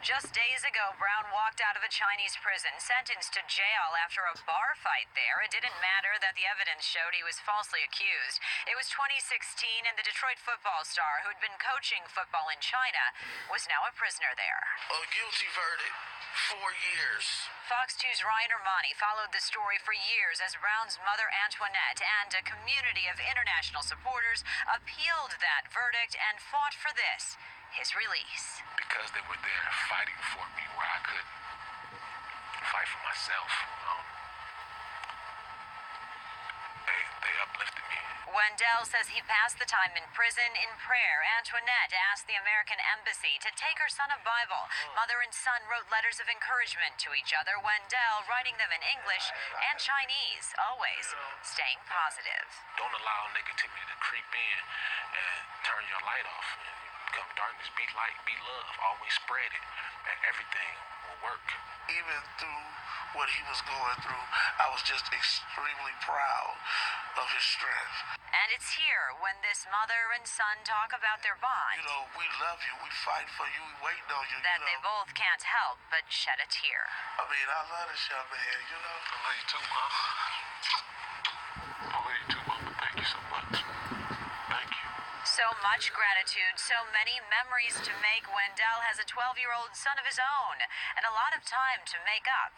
Just days ago, Brown walked out of a Chinese prison, sentenced to jail after a bar fight there. It didn't matter that the evidence showed he was falsely accused. It was 2016, and the Detroit football star, who'd been coaching football in China, was now a prisoner there. A guilty verdict. 4 years. Fox 2's Ryan Ermani followed the story for years as Brown's mother, Antoinette, and a community of international supporters appealed that verdict and fought for this, his release. Because they were there fighting for me where I could fight for myself. They uplifted me. Wendell says he passed the time in prison in prayer. Antoinette asked the American embassy to take her son a Bible. Mother and son wrote letters of encouragement to each other. Wendell writing them in English and Chinese, always staying positive. Don't allow negativity to creep in and turn your light off. Come darkness, be light, be love. Always spread it, and everything will work. Even through what he was going through, I was just extremely proud of his strength. And it's here when this mother and son talk about their bond. You know, we love you, we fight for you, we waiting on you. That they both can't help but shed a tear. I mean, I love this young man, you know. I love you too, Mom. I love you too, Mom. Thank you so much. Thank you. So much gratitude, so many memories to make. Wendell has a 12-year-old son of his own, and a lot of time to make up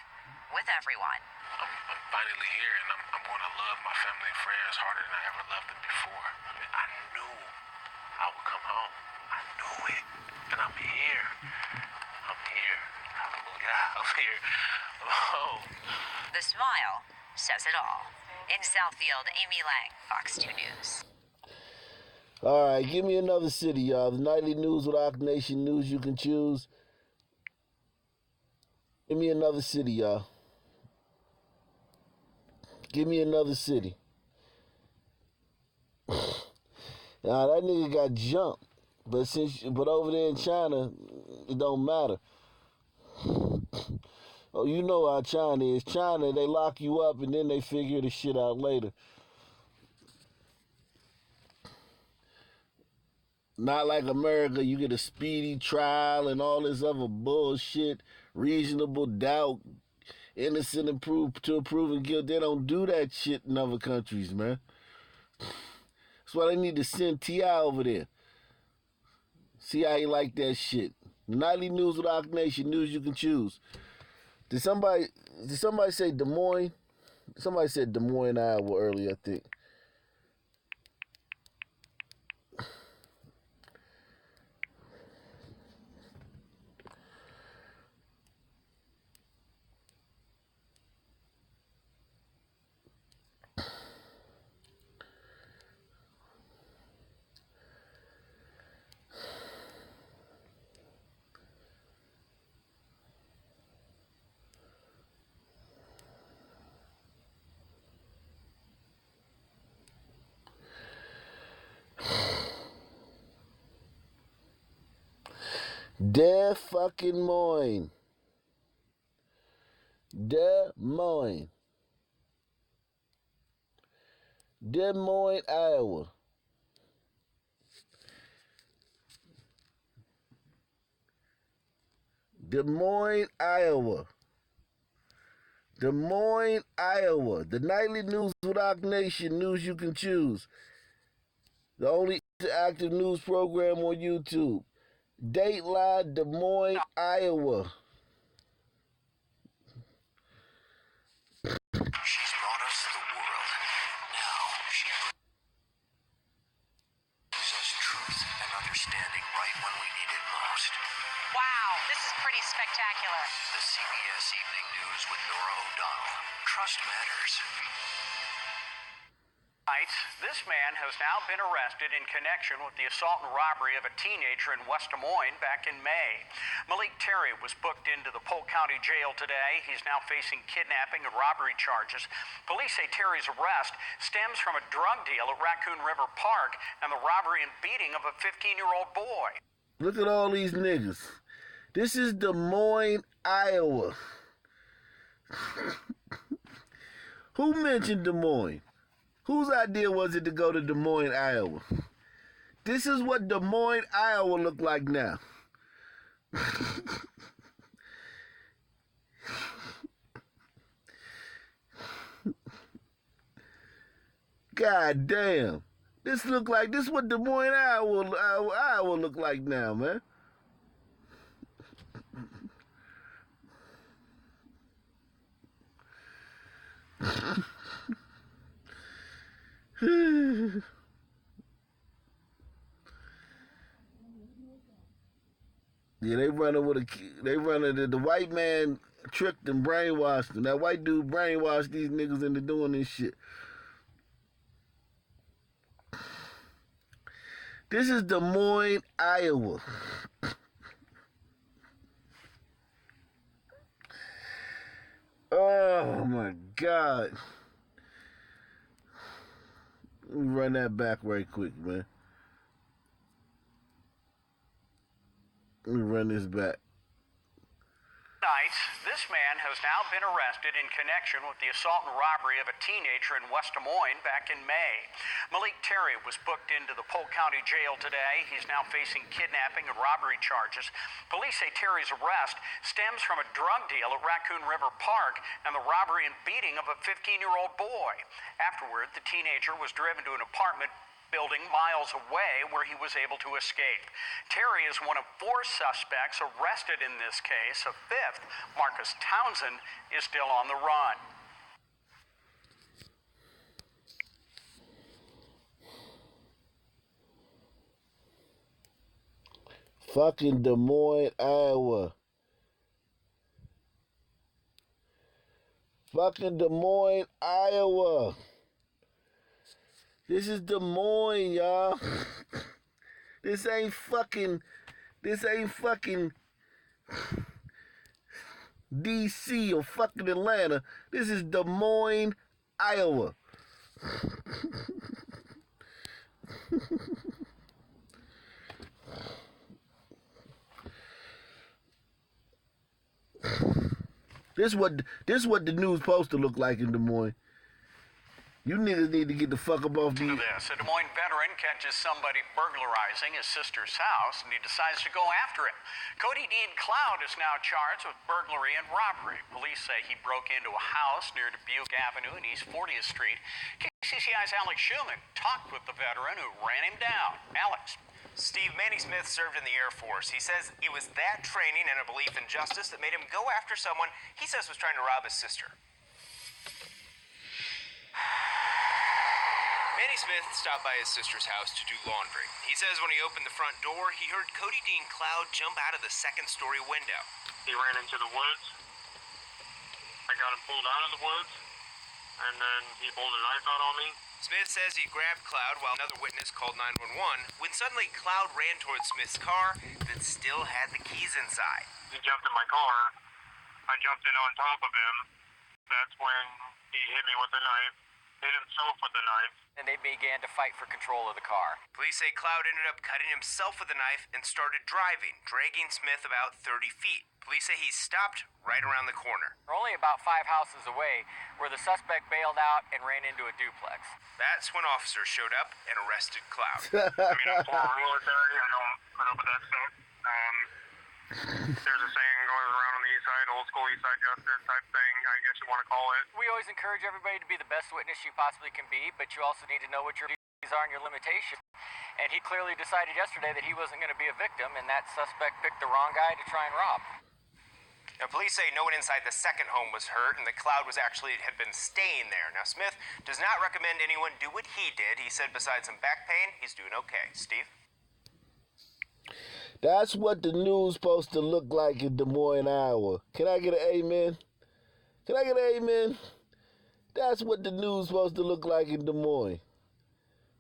with everyone. I'm finally here, and I'm going to love my family and friends harder than I ever loved them before. I knew I would come home. I knew it, and I'm here. I'm here. Hallelujah. I'm here. I'm home. The smile says it all. In Southfield, Amy Lang, Fox 2 News. All right, give me another city, y'all. The nightly news with Ock Nation News you can choose. Give me another city, y'all. Give me another city. Now, that nigga got jumped. But over there in China, it don't matter. Oh, you know how China is. China, they lock you up and then they figure the shit out later. Not like America, you get a speedy trial and all this other bullshit, reasonable doubt, innocent until proven guilt. They don't do that shit in other countries, man. That's why they need to send T.I. over there. See how he like that shit. Nightly news with Ock Nation, news you can choose. Did somebody say Des Moines? Somebody said Des Moines, Iowa earlier, I think. Des fucking Moines. Des Moines. Des Moines, Iowa. Des Moines, Iowa. Des Moines, Iowa. The nightly news with Rock Nation, news you can choose. The only interactive news program on YouTube. Dateline, Des Moines, Iowa. She's brought us the world. Now she brings us truth and understanding right when we need it most. Wow, this is pretty spectacular. The CBS Evening News with Nora O'Donnell. Trust matters. This man has now been arrested in connection with the assault and robbery of a teenager in West Des Moines back in May. Malik Terry was booked into the Polk County Jail today. He's now facing kidnapping and robbery charges. Police say Terry's arrest stems from a drug deal at Raccoon River Park and the robbery and beating of a 15-year-old boy. Look at all these niggas. This is Des Moines, Iowa. Who mentioned Des Moines? Whose idea was it to go to Des Moines, Iowa? This is what Des Moines, Iowa look like now. God damn. This what Des Moines, Iowa look like now, man. Yeah, the white man tricked and brainwashed them. That white dude brainwashed these niggas into doing this shit. This is Des Moines, Iowa. Oh my God. Let me run that back right quick, man. Let me run this back. This man has now been arrested in connection with the assault and robbery of a teenager in West Des Moines back in May. Malik Terry was booked into the Polk County Jail today. He's now facing kidnapping and robbery charges. Police say Terry's arrest stems from a drug deal at Raccoon River Park and the robbery and beating of a 15-year-old boy. Afterward, the teenager was driven to an apartment building miles away where he was able to escape. Terry is one of 4 suspects arrested in this case. A 5th, Marcus Townsend, is still on the run. Fucking Des Moines, Iowa. Fucking Des Moines, Iowa. This is Des Moines, y'all. This ain't fucking DC or fucking Atlanta. This is Des Moines, Iowa. This what the news supposed to look like in Des Moines. You niggas need to get the fuck up off the... This. A Des Moines veteran catches somebody burglarizing his sister's house, and he decides to go after him. Cody Dean Cloud is now charged with burglary and robbery. Police say he broke into a house near Dubuque Avenue and East 40th Street. KCCI's Alex Schumann talked with the veteran who ran him down. Alex. Steve, Manny Smith served in the Air Force. He says it was that training and a belief in justice that made him go after someone he says was trying to rob his sister. Manny Smith stopped by his sister's house to do laundry. He says when he opened the front door, he heard Cody Dean Cloud jump out of the second-story window. He ran into the woods. I got him pulled out of the woods, and then he pulled a knife out on me. Smith says he grabbed Cloud while another witness called 911, when suddenly Cloud ran towards Smith's car that still had the keys inside. He jumped in my car. I jumped in on top of him. That's when he hit me with the knife. Hit himself with the knife. And they began to fight for control of the car. Police say Cloud ended up cutting himself with a knife and started driving, dragging Smith about 30 feet. Police say he stopped right around the corner. We're only about 5 houses away where the suspect bailed out and ran into a duplex. That's when officers showed up and arrested Cloud. I mean, I'm former military. I don't put up with that stuff. There's a saying going old school East Side justice type thing, I guess you want to call it. We always encourage everybody to be the best witness you possibly can be, but you also need to know what your duties are and your limitations. And he clearly decided yesterday that he wasn't going to be a victim, and that suspect picked the wrong guy to try and rob. Now, police say no one inside the second home was hurt, and the cloud had been staying there. Now, Smith does not recommend anyone do what he did. He said besides some back pain, he's doing okay. Steve? That's what the news supposed to look like in Des Moines, Iowa. Can I get an amen? Can I get an amen? That's what the news supposed to look like in Des Moines.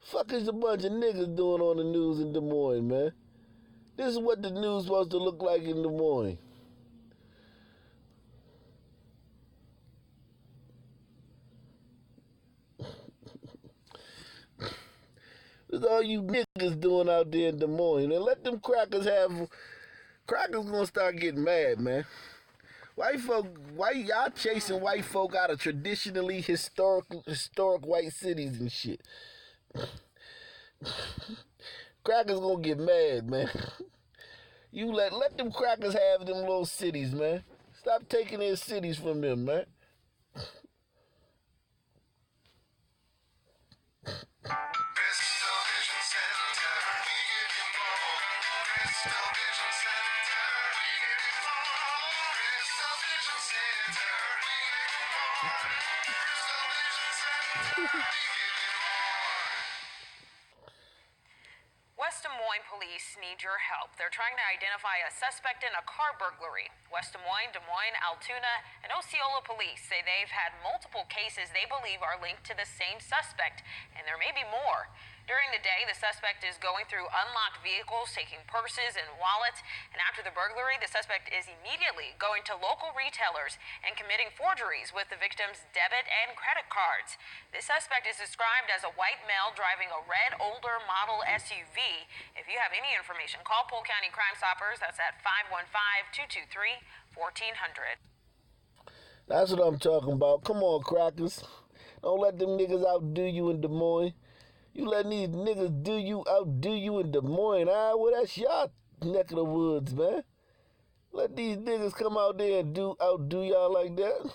Fuck is a bunch of niggas doing on the news in Des Moines, man? This is what the news supposed to look like in Des Moines. That's all you niggas doing out there in Des Moines. And let them crackers have... Crackers gonna start getting mad, man. White folk, why y'all chasing white folk out of traditionally historic white cities and shit? Crackers gonna get mad, man. You let them crackers have them little cities, man. Stop taking their cities from them, man. West Des Moines police need your help. They're trying to identify a suspect in a car burglary. West Des Moines, Altoona, and Osceola police say they've had multiple cases they believe are linked to the same suspect, and there may be more. During the day, the suspect is going through unlocked vehicles, taking purses and wallets, and after the burglary, the suspect is immediately going to local retailers and committing forgeries with the victim's debit and credit cards. The suspect is described as a white male driving a red older model SUV. If you have any information, call Polk County Crime Stoppers. That's at 515-223-1400. That's what I'm talking about. Come on, crackers. Don't let them niggas outdo you in Des Moines. You letting these niggas outdo you in Des Moines, Iowa? That's y'all neck of the woods, man. Let these niggas come out there and outdo y'all like that.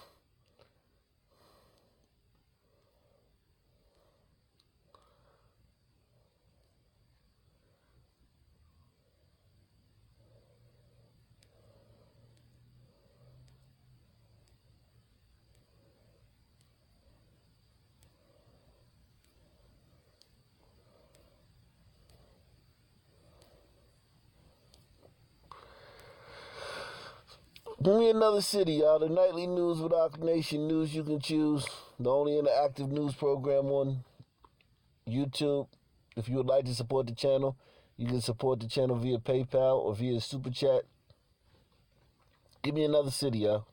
Give me another city, y'all. The nightly news with Arc Nation News you can choose. The only interactive news program on YouTube. If you would like to support the channel, you can support the channel via PayPal or via Super Chat. Give me another city, y'all.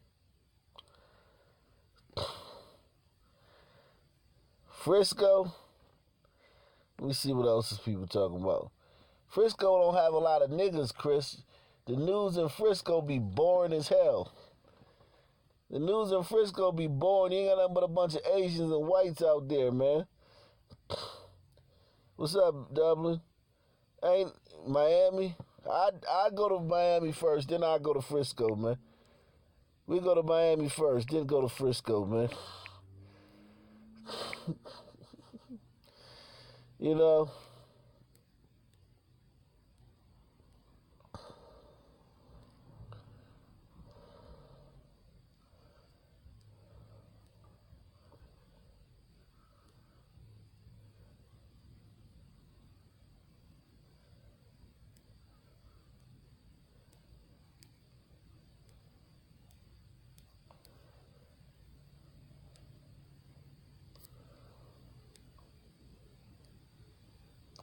Frisco. Let me see what else is people talking about. Frisco don't have a lot of niggas, Chris. The news in Frisco be boring as hell. The news in Frisco be boring. You ain't got nothing but a bunch of Asians and whites out there, man. What's up, Dublin? Ain't Miami? I go to Miami first, then I go to Frisco, man. We go to Miami first, then go to Frisco, man. You know?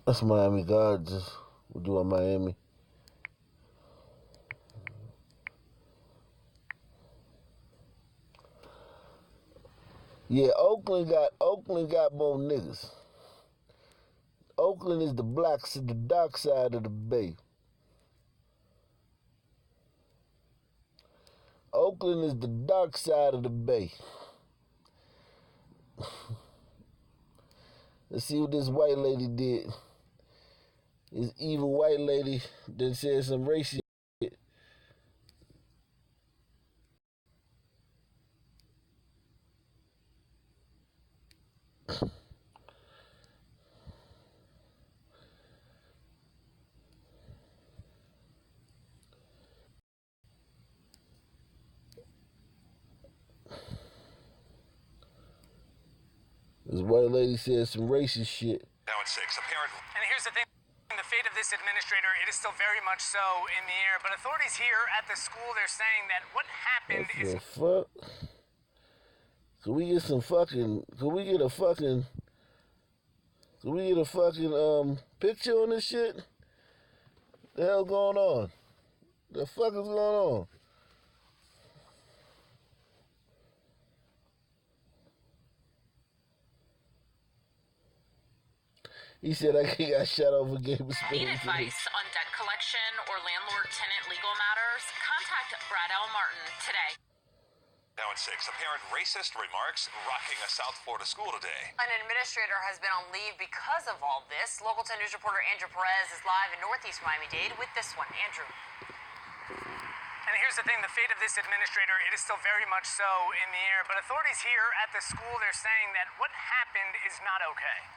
That's Miami Gardens. We're doing Miami. Yeah, Oakland got more niggas. Oakland is the dark side of the bay. Oakland is the dark side of the bay. Let's see what this white lady did. This evil white lady that said some racist This white lady said some racist shit. Now at 6, apparently. And here's the thing. The fate of this administrator, it is still very much so in the air. But authorities here at the school, they're saying that what happened What the fuck? Could we get some fucking... Could we get a fucking picture on this shit? The hell going on? The fuck is going on? He said he got shot over game of Need advice on debt collection or landlord-tenant legal matters? Contact Brad L. Martin today. Now at 6, apparent racist remarks rocking a South Florida school today. An administrator has been on leave because of all this. Local 10 News reporter Andrew Perez is live in Northeast Miami-Dade with this one. Andrew. And here's the thing, the fate of this administrator, it is still very much so in the air. But authorities here at the school, they're saying that what happened is not okay.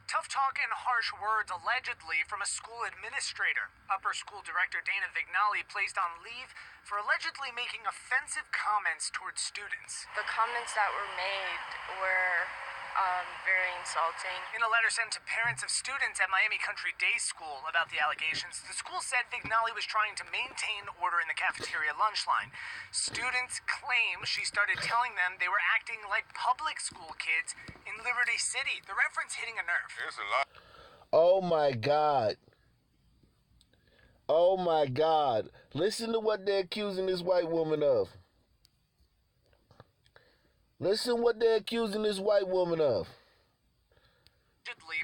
Tough talk and harsh words allegedly from a school administrator. Upper School Director Dana Vignali placed on leave for allegedly making offensive comments towards students. The comments that were made were very insulting. In a letter sent to parents of students at Miami Country Day School about the allegations, the school said Vignali was trying to maintain order in the cafeteria lunch line. Students claim she started telling them they were acting like public school kids in Liberty City. The reference hitting a nerve. There's a lot. Oh my God. Oh my God. Listen to what they're accusing this white woman of. Listen what they're accusing this white woman of.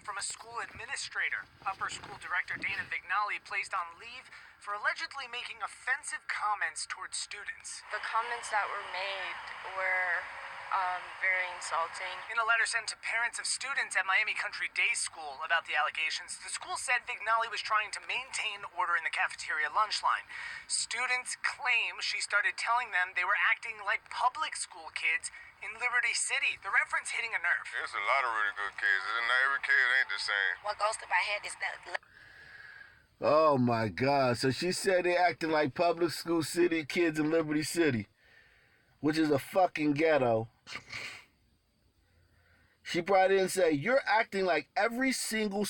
From a school administrator. Upper School Director Dana Vignali placed on leave for allegedly making offensive comments towards students. The comments that were made were very insulting. In a letter sent to parents of students at Miami Country Day School about the allegations, the school said Vignali was trying to maintain order in the cafeteria lunch line. Students claim she started telling them they were acting like public school kids in Liberty City. The reference hitting a nerve. There's a lot of really good kids, and not every kid ain't the same. What goes through my head is that... Oh my God. So she said they acting like public school city kids in Liberty City, which is a fucking ghetto. She probably didn't say, you're acting like every single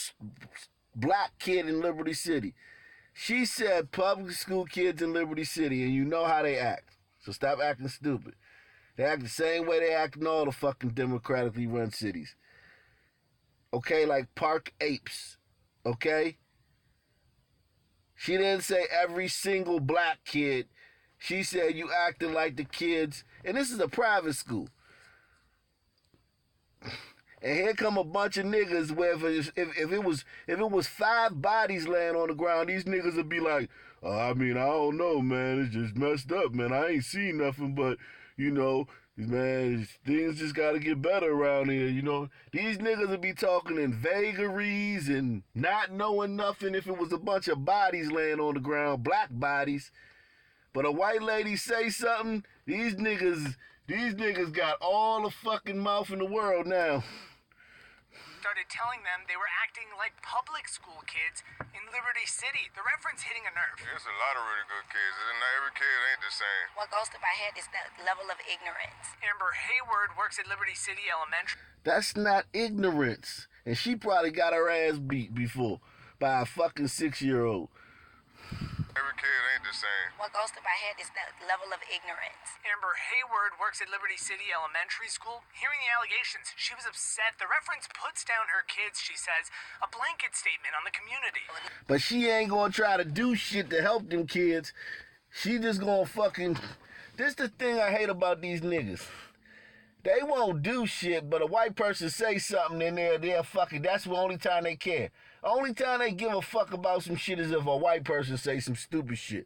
black kid in Liberty City. She said public school kids in Liberty City, and you know how they act. So stop acting stupid. They act the same way they act in all the fucking democratically run cities. Okay, like Park Apes. Okay? She didn't say every single black kid. She said you acting like the kids. And this is a private school. And here come a bunch of niggas where if it was 5 bodies laying on the ground, these niggas would be like, I mean, I don't know, man. It's just messed up, man. I ain't seen nothing but, you know, man, things just got to get better around here, you know. These niggas would be talking in vagaries and not knowing nothing if it was a bunch of bodies laying on the ground, black bodies. But a white lady say something, these niggas got all the fucking mouth in the world now. Started telling them they were acting like public school kids in Liberty City. The reference hitting a nerve. There's a lot of really good kids, and not every kid ain't the same. What goes through my head is that level of ignorance. Amber Hayward works at Liberty City Elementary. That's not ignorance. And she probably got her ass beat before by a fucking 6-year-old. Every kid ain't the same. What goes through my head is that level of ignorance. Amber Hayward works at Liberty City Elementary School. Hearing the allegations, she was upset. The reference puts down her kids, she says, a blanket statement on the community. But she ain't gonna try to do shit to help them kids. She just gonna fucking... This the thing I hate about these niggas. They won't do shit, but a white person say something and they're fucking... That's the only time they care. The only time they give a fuck about some shit is if a white person say some stupid shit.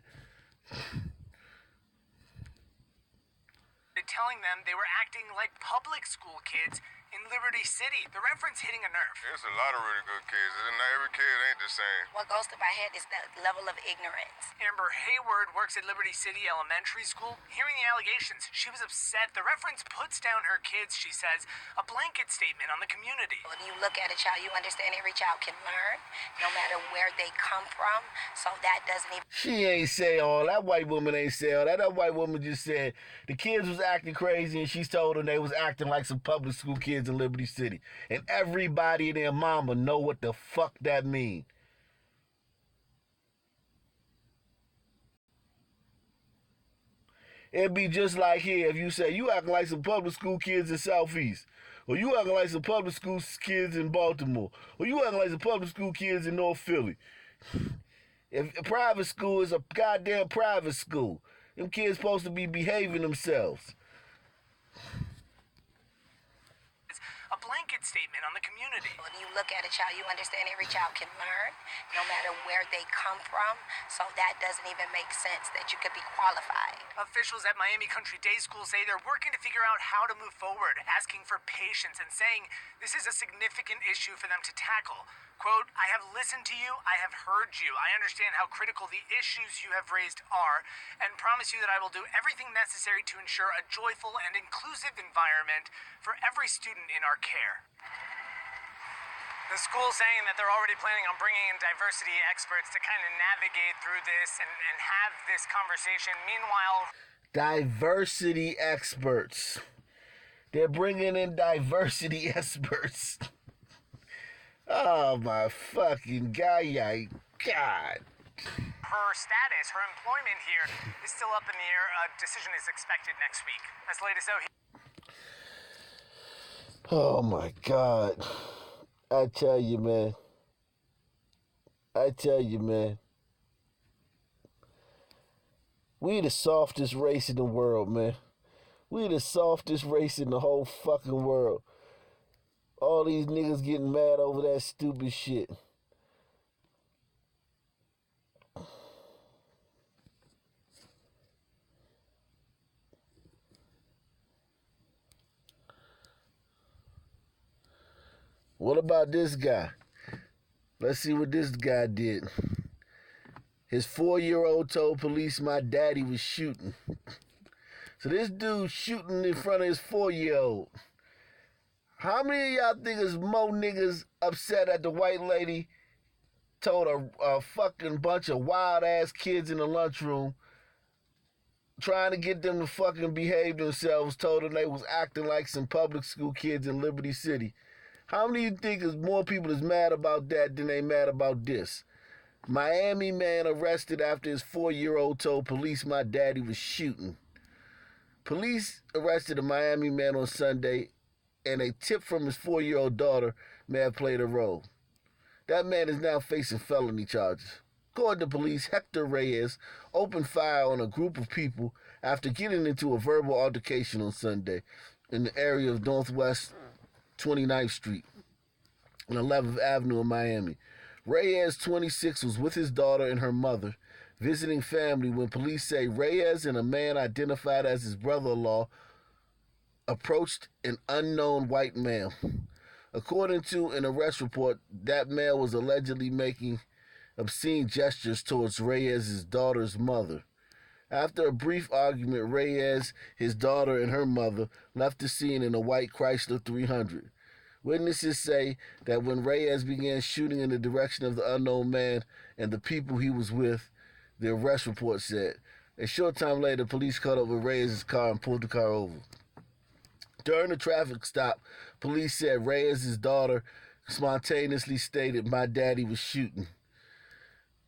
Telling them they were acting like public school kids in Liberty City. The reference hitting a nerve. There's a lot of really good kids, and not every kid ain't the same. What goes through my head is that level of ignorance. Amber Hayward works at Liberty City Elementary School. Hearing the allegations, she was upset. The reference puts down her kids, she says, a blanket statement on the community. When you look at a child, you understand every child can learn, no matter where they come from, so that doesn't even... She ain't say all. That white woman ain't say all that. That white woman just said the kids was acting crazy, and she told them they was acting like some public school kids kids in Liberty City. And everybody and their mama know what the fuck that mean. It'd be just like here if you say, you acting like some public school kids in Southeast. Or you acting like some public school kids in Baltimore. Or you acting like some public school kids in North Philly. If a private school is a goddamn private school, them kids supposed to be behaving themselves. A blanket statement on the community. When you look at a child, you understand every child can learn, no matter where they come from. So that doesn't even make sense that you could be qualified. Officials at Miami Country Day School say they're working to figure out how to move forward, asking for patience and saying this is a significant issue for them to tackle. Quote, I have listened to you, I have heard you, I understand how critical the issues you have raised are, and promise you that I will do everything necessary to ensure a joyful and inclusive environment for every student in our care. The school's saying that they're already planning on bringing in diversity experts to kind of navigate through this and have this conversation. Meanwhile, diversity experts. They're bringing in diversity experts. Oh my fucking God. her status, her employment here is still up in the air. A decision is expected next week. That's the latest out here. Oh my God. I tell you, man. We the softest race in the world, man. We the softest race in the whole fucking world. All these niggas getting mad over that stupid shit. What about this guy? Let's see what this guy did. His 4-year-old told police my daddy was shooting. So this dude shooting in front of his 4-year-old. How many of y'all think is more niggas upset at the white lady told a fucking bunch of wild-ass kids in the lunchroom trying to get them to fucking behave themselves, told them they was acting like some public school kids in Liberty City? How many of you think is more people is mad about that than they mad about this? Miami man arrested after his 4-year-old told police my daddy was shooting. Police arrested a Miami man on Sunday, and a tip from his 4-year-old daughter may have played a role. That man is now facing felony charges. According to police, Hector Reyes opened fire on a group of people after getting into a verbal altercation on Sunday in the area of Northwest 29th Street and 11th Avenue in Miami. Reyes, 26, was with his daughter and her mother, visiting family when police say Reyes and a man identified as his brother-in-law approached an unknown white male. According to an arrest report, that male was allegedly making obscene gestures towards Reyes' daughter's mother. After a brief argument, Reyes, his daughter, and her mother left the scene in a white Chrysler 300. Witnesses say that when Reyes began shooting in the direction of the unknown man and the people he was with, the arrest report said. A short time later, police caught up with Reyes' car and pulled the car over. During the traffic stop, police said Reyes' daughter spontaneously stated, "My daddy was shooting."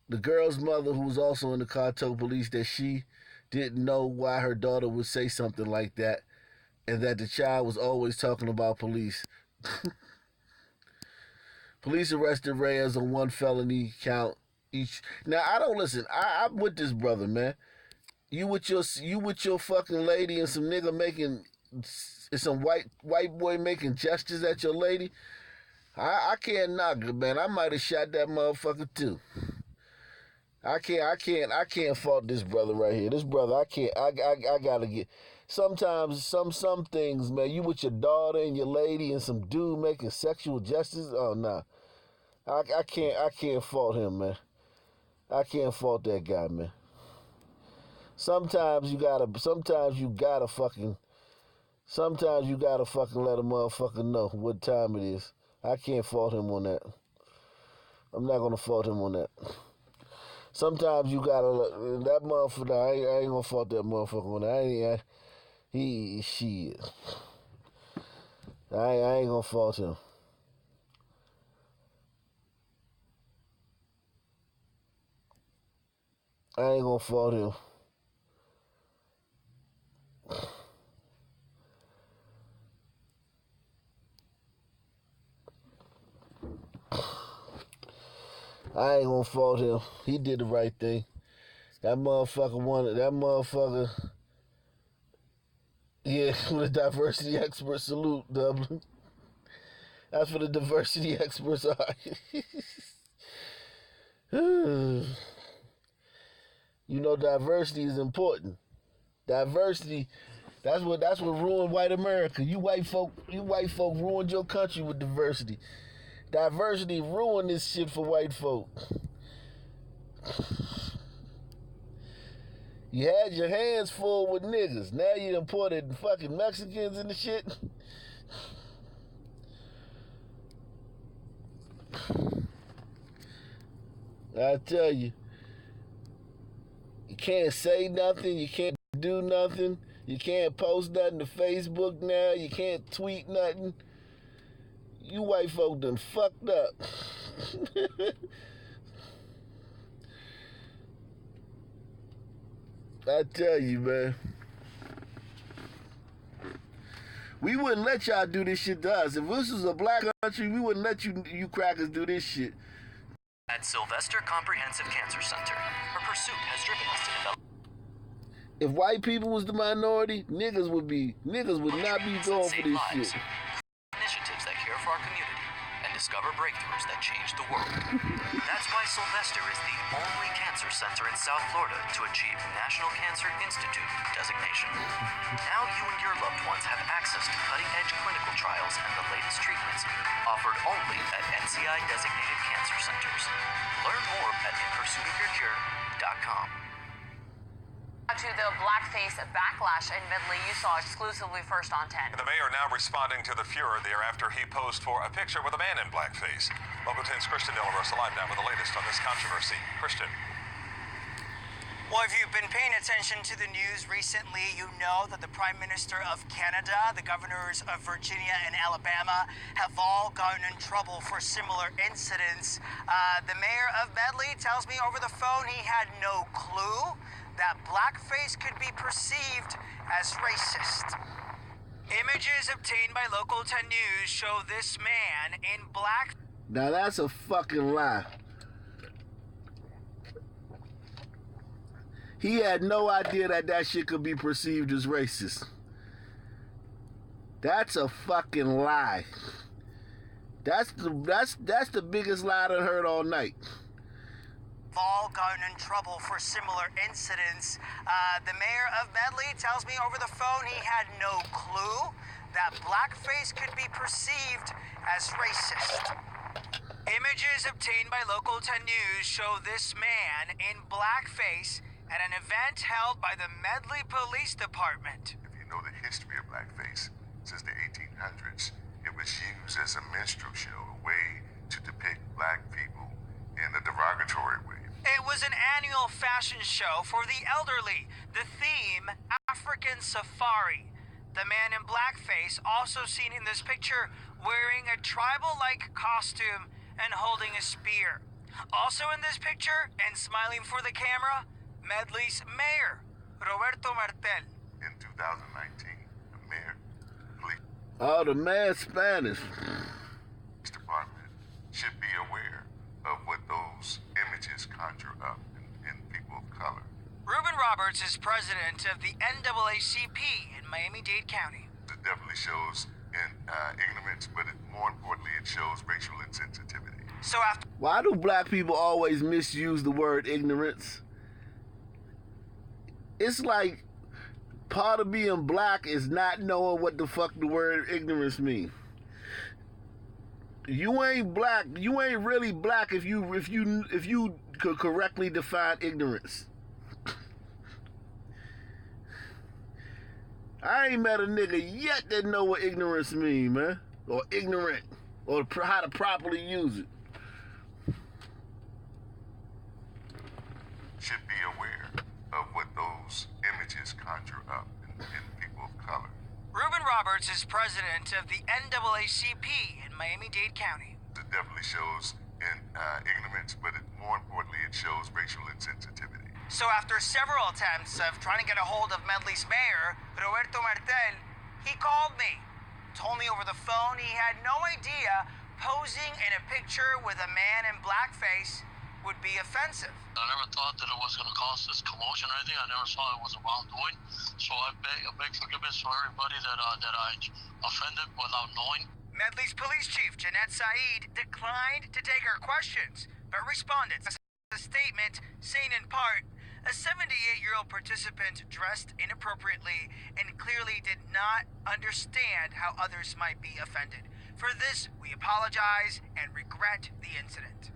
The girl's mother, who was also in the car, told police that she didn't know why her daughter would say something like that and that the child was always talking about police. Police arrested Reyes on one felony count each. Now, I don't listen. I'm with this brother, man. You with your fucking lady and some nigga making some white boy making gestures at your lady. I can't knock it, man. I might have shot that motherfucker too. I can't fault this brother right here. This brother, I gotta get. Sometimes some things, man. You with your daughter and your lady and some dude making sexual gestures. Oh nah, I can't fault him, man. I can't fault that guy, man. Sometimes you gotta fucking let a motherfucker know what time it is. I can't fault him on that. I'm not gonna fault him on that. Sometimes you gotta, that motherfucker, I ain't gonna fault that motherfucker on that. Shit. I ain't gonna fault him. I ain't gonna fault him. I ain't gonna fault him. He did the right thing. That motherfucker wanted, that motherfucker, yeah, for the diversity expert, salute, Dublin. That's for the diversity experts. You know, diversity is important. Diversity, that's what ruined white America. You white folk ruined your country with diversity. Diversity ruined this shit for white folk. You had your hands full with niggas. Now you imported fucking Mexicans and the shit. I tell you, you can't say nothing. You can't do nothing. You can't post nothing to Facebook now. You can't tweet nothing. You white folk done fucked up. I tell you, man. We wouldn't let y'all do this shit to us. If this was a black country, we wouldn't let you crackers do this shit. At Sylvester Comprehensive Cancer Center, our pursuit has driven us to develop. If white people was the minority, niggas would not be going for this shit. Initiatives that care for our community and discover breakthroughs that change the world. That's why Sylvester is the only cancer center in South Florida to achieve National Cancer Institute designation. Now you and your loved ones have access to cutting-edge clinical trials and the latest treatments offered only at NCI-designated cancer centers. Learn more at inpursuitofyourcure.com. To the blackface backlash in Medley, you saw exclusively first on 10. The mayor now responding to the furor there after he posed for a picture with a man in blackface. Local 10's Christian De La Rosa live now with the latest on this controversy. Christian. Well, if you've been paying attention to the news recently, you know that the Prime Minister of Canada, the governors of Virginia and Alabama have all gotten in trouble for similar incidents. The mayor of Medley tells me over the phone he had no clue that blackface could be perceived as racist. Images obtained by Local 10 News show this man in black. Now that's a fucking lie. He had no idea that shit could be perceived as racist. That's a fucking lie. That's the biggest lie I heard all night. All gotten in trouble for similar incidents. The mayor of Medley tells me over the phone he had no clue that blackface could be perceived as racist. Images obtained by Local 10 News show this man in blackface at an event held by the Medley Police Department. If you know the history of blackface, since the 1800s, it was used as a minstrel show, a way to depict black people in a derogatory way. It was an annual fashion show for the elderly. The theme, African Safari. The man in blackface, also seen in this picture, wearing a tribal-like costume and holding a spear. Also in this picture, and smiling for the camera, Medley's mayor, Roberto Martel. In 2019, the mayor, police. Oh, the man Spanish. Department should be aware of what those images conjure up in people of color. Ruben Roberts is president of the NAACP in Miami-Dade County. It definitely shows ignorance, but more importantly, it shows racial insensitivity. So after... Why do black people always misuse the word ignorance? It's like part of being black is not knowing what the fuck the word ignorance means. You ain't black. You ain't really black if you could correctly define ignorance. I ain't met a nigga yet that know what ignorance mean, man, or ignorant, or how to properly use it. Should be aware of what those images conjure up in people of color. Reuben Roberts is president of the NAACP in Miami-Dade County. It definitely shows ignorance, but more importantly, it shows racial insensitivity. So after several attempts of trying to get a hold of Medley's mayor, Roberto Martel, he called me. Told me over the phone he had no idea posing in a picture with a man in blackface would be offensive. I never thought that it was going to cause this commotion or anything. I never saw it was a wrongdoing. So I beg forgiveness for everybody that I offended without knowing. Medley's police chief, Jeanette Saeed, declined to take our questions, but responded with a statement saying in part, a 78-year-old participant dressed inappropriately and clearly did not understand how others might be offended. For this, we apologize and regret the incident.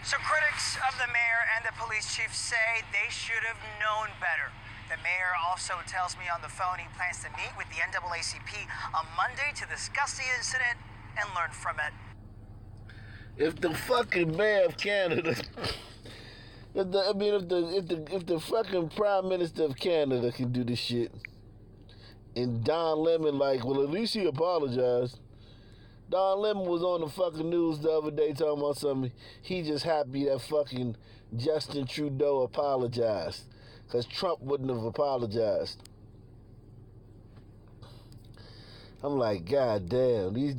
So critics of the mayor and the police chief say they should have known better. The mayor also tells me on the phone he plans to meet with the NAACP on Monday to discuss the incident and learn from it. If the fucking mayor of Canada, if the fucking prime minister of Canada can do this shit, and Don Lemon well, at least he apologized. Don Lemon was on the fucking news the other day talking about something. He just happy that fucking Justin Trudeau apologized. Because Trump wouldn't have apologized. I'm like, God damn, these...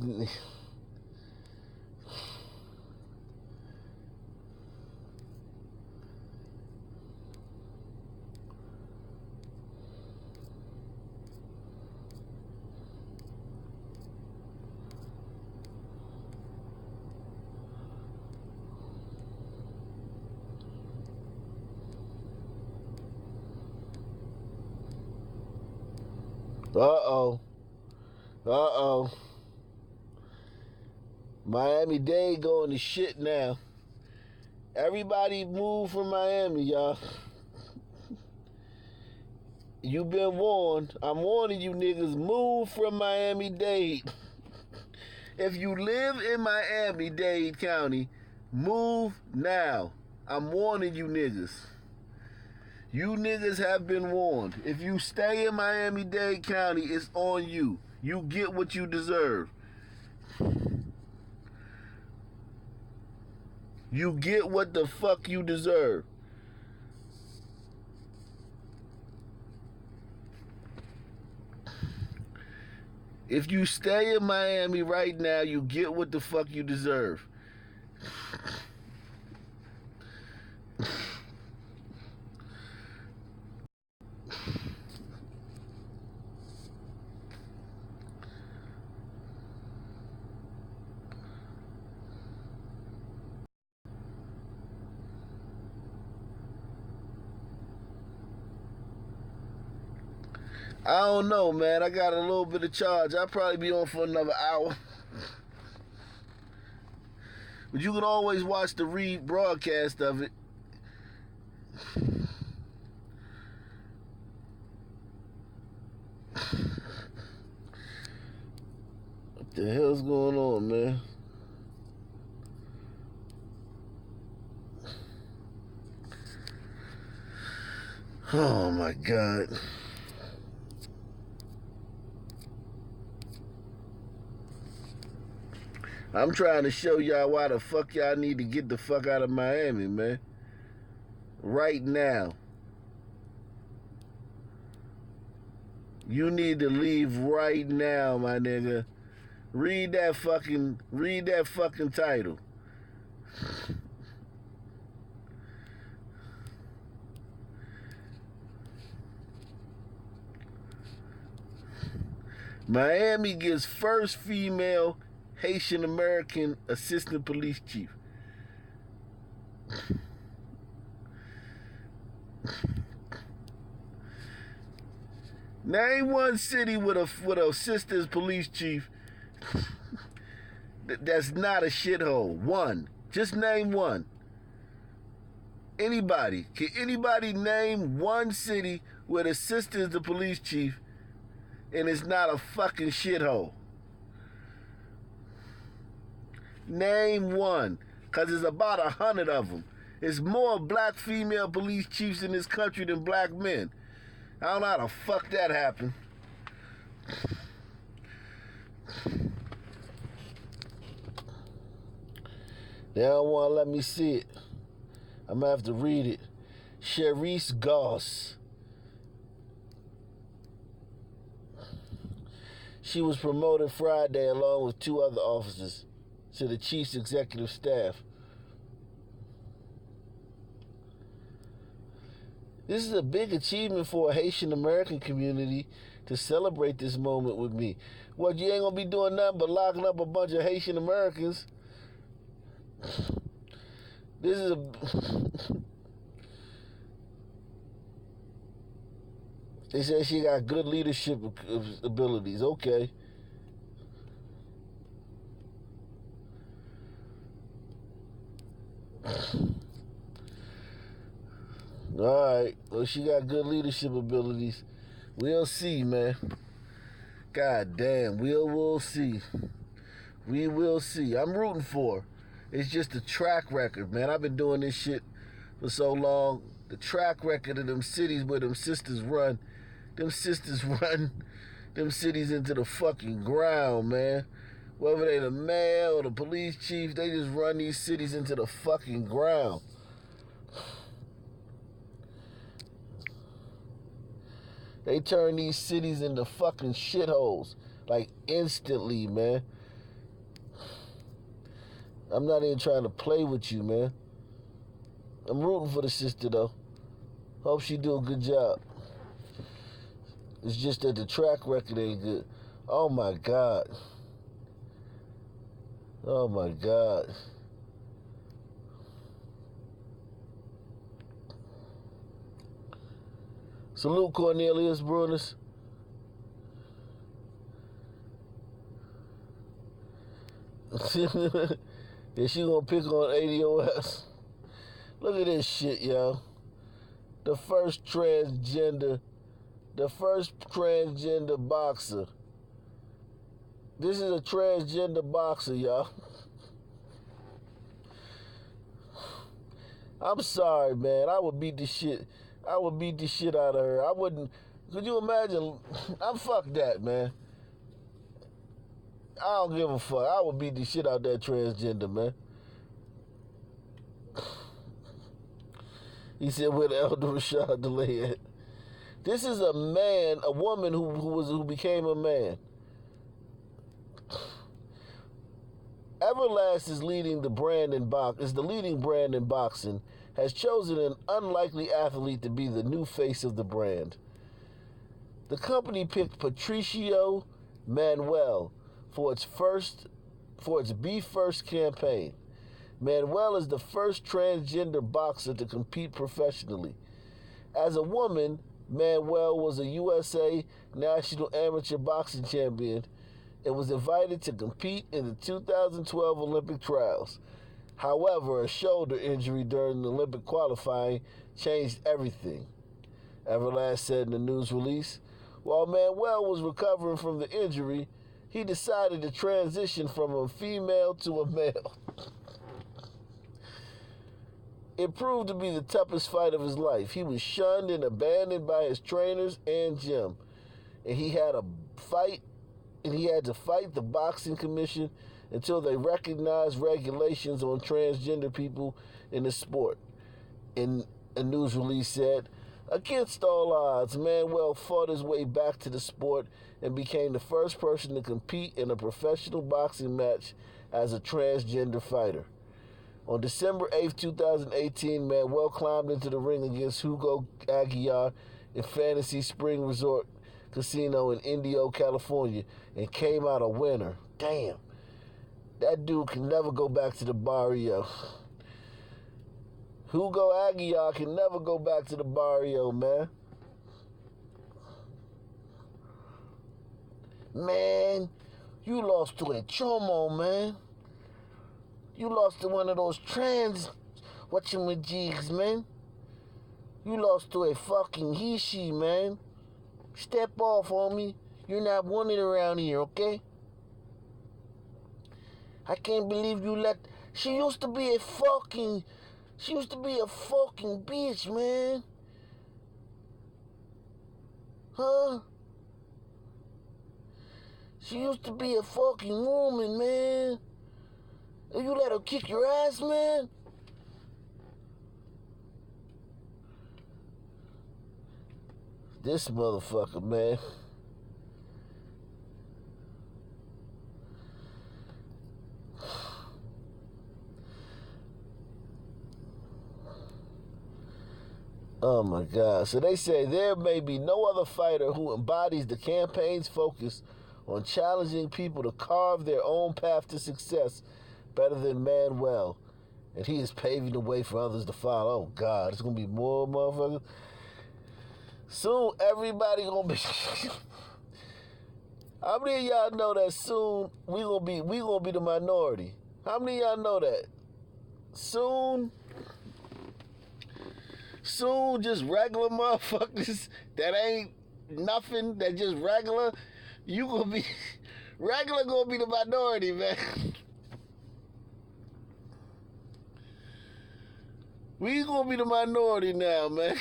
Uh-oh. Miami-Dade going to shit now. Everybody move from Miami, y'all. You been warned. I'm warning you niggas, move from Miami-Dade. If you live in Miami-Dade County, move now. I'm warning you niggas. You niggas have been warned. If you stay in Miami-Dade County, it's on you. You get what you deserve. You get what the fuck you deserve. If you stay in Miami right now, you get what the fuck you deserve. I don't know, man. I got a little bit of charge. I'll probably be on for another hour. But you can always watch the rebroadcast of it. What the hell's going on, man? Oh, my God. I'm trying to show y'all why the fuck y'all need to get the fuck out of Miami, man. Right now. You need to leave right now, my nigga. Read that fucking title. Miami gets first female Haitian American assistant police chief. Name one city with a sister's police chief that's not a shithole. One. Just name one. Anybody. Can anybody name one city where the sister is the police chief and it's not a fucking shithole? Name one, because there's about 100 of them. There's more black female police chiefs in this country than black men. I don't know how the fuck that happened. They don't want to let me see it. I'm going to have to read it. Charisse Goss. She was promoted Friday along with 2 other officers to the chief's executive staff. This is a big achievement for a Haitian American community to celebrate this moment with me. What, you ain't gonna be doing nothing but locking up a bunch of Haitian Americans? This is a... They say she got good leadership abilities. Okay. All right. Well, she got good leadership abilities. We'll see, man. God damn. We'll see. We will see. I'm rooting for her. It's just a track record, man. I've been doing this shit for so long. The track record of them cities where them sisters run them cities into the fucking ground, man. Whether they the mayor or the police chief, they just run these cities into the fucking ground. They turn these cities into fucking shitholes, like instantly, man. I'm not even trying to play with you, man. I'm rooting for the sister, though. Hope she do a good job. It's just that the track record ain't good. Oh, my God. Oh, my God. Salute Cornelius Brunis. Yeah, she gonna pick on ADOS. Look at this shit, yo. The first transgender boxer. This is a transgender boxer, y'all. I'm sorry, man. I would beat the shit out of her. I wouldn't. Could you imagine? I'm fuck that, man. I don't give a fuck. I would beat the shit out of that transgender, man. He said, where the Elder Rashad delay at? This is a woman who became a man. Everlast is the leading brand in boxing, has chosen an unlikely athlete to be the new face of the brand. The company picked Patricio Manuel for its Be First campaign. Manuel is the first transgender boxer to compete professionally. As a woman, Manuel was a USA National Amateur Boxing Champion and was invited to compete in the 2012 Olympic trials. However, a shoulder injury during the Olympic qualifying changed everything, Everlast said in the news release. While Manuel was recovering from the injury, he decided to transition from a female to a male. It proved to be the toughest fight of his life. He was shunned and abandoned by his trainers and gym, and he had to fight the boxing commission until they recognized regulations on transgender people in the sport. In a news release said, against all odds, Manuel fought his way back to the sport and became the first person to compete in a professional boxing match as a transgender fighter. On December 8, 2018, Manuel climbed into the ring against Hugo Aguilar in Fantasy Spring Resort Casino in Indio, California, and came out a winner. Damn. That dude can never go back to the barrio. Hugo Aguilar can never go back to the barrio, man. Man, you lost to a chomo, man. You lost to one of those trans whatchamajigs, man. You lost to a fucking he-she, man. Step off, homie. You're not wanted around here, okay? I can't believe you let... She used to be a fucking bitch, man. Huh? She used to be a fucking woman, man. And you let her kick your ass, man? This motherfucker, man. Oh my God. So they say there may be no other fighter who embodies the campaign's focus on challenging people to carve their own path to success better than Manuel. And he is paving the way for others to follow. Oh God, it's gonna be more motherfuckers. Soon everybody gonna be How many of y'all know that soon we gonna be the minority? How many of y'all know that? Soon, just regular motherfuckers that ain't nothing, that just regular, you gonna be, regular gonna be the minority, man. We gonna be the minority now, man.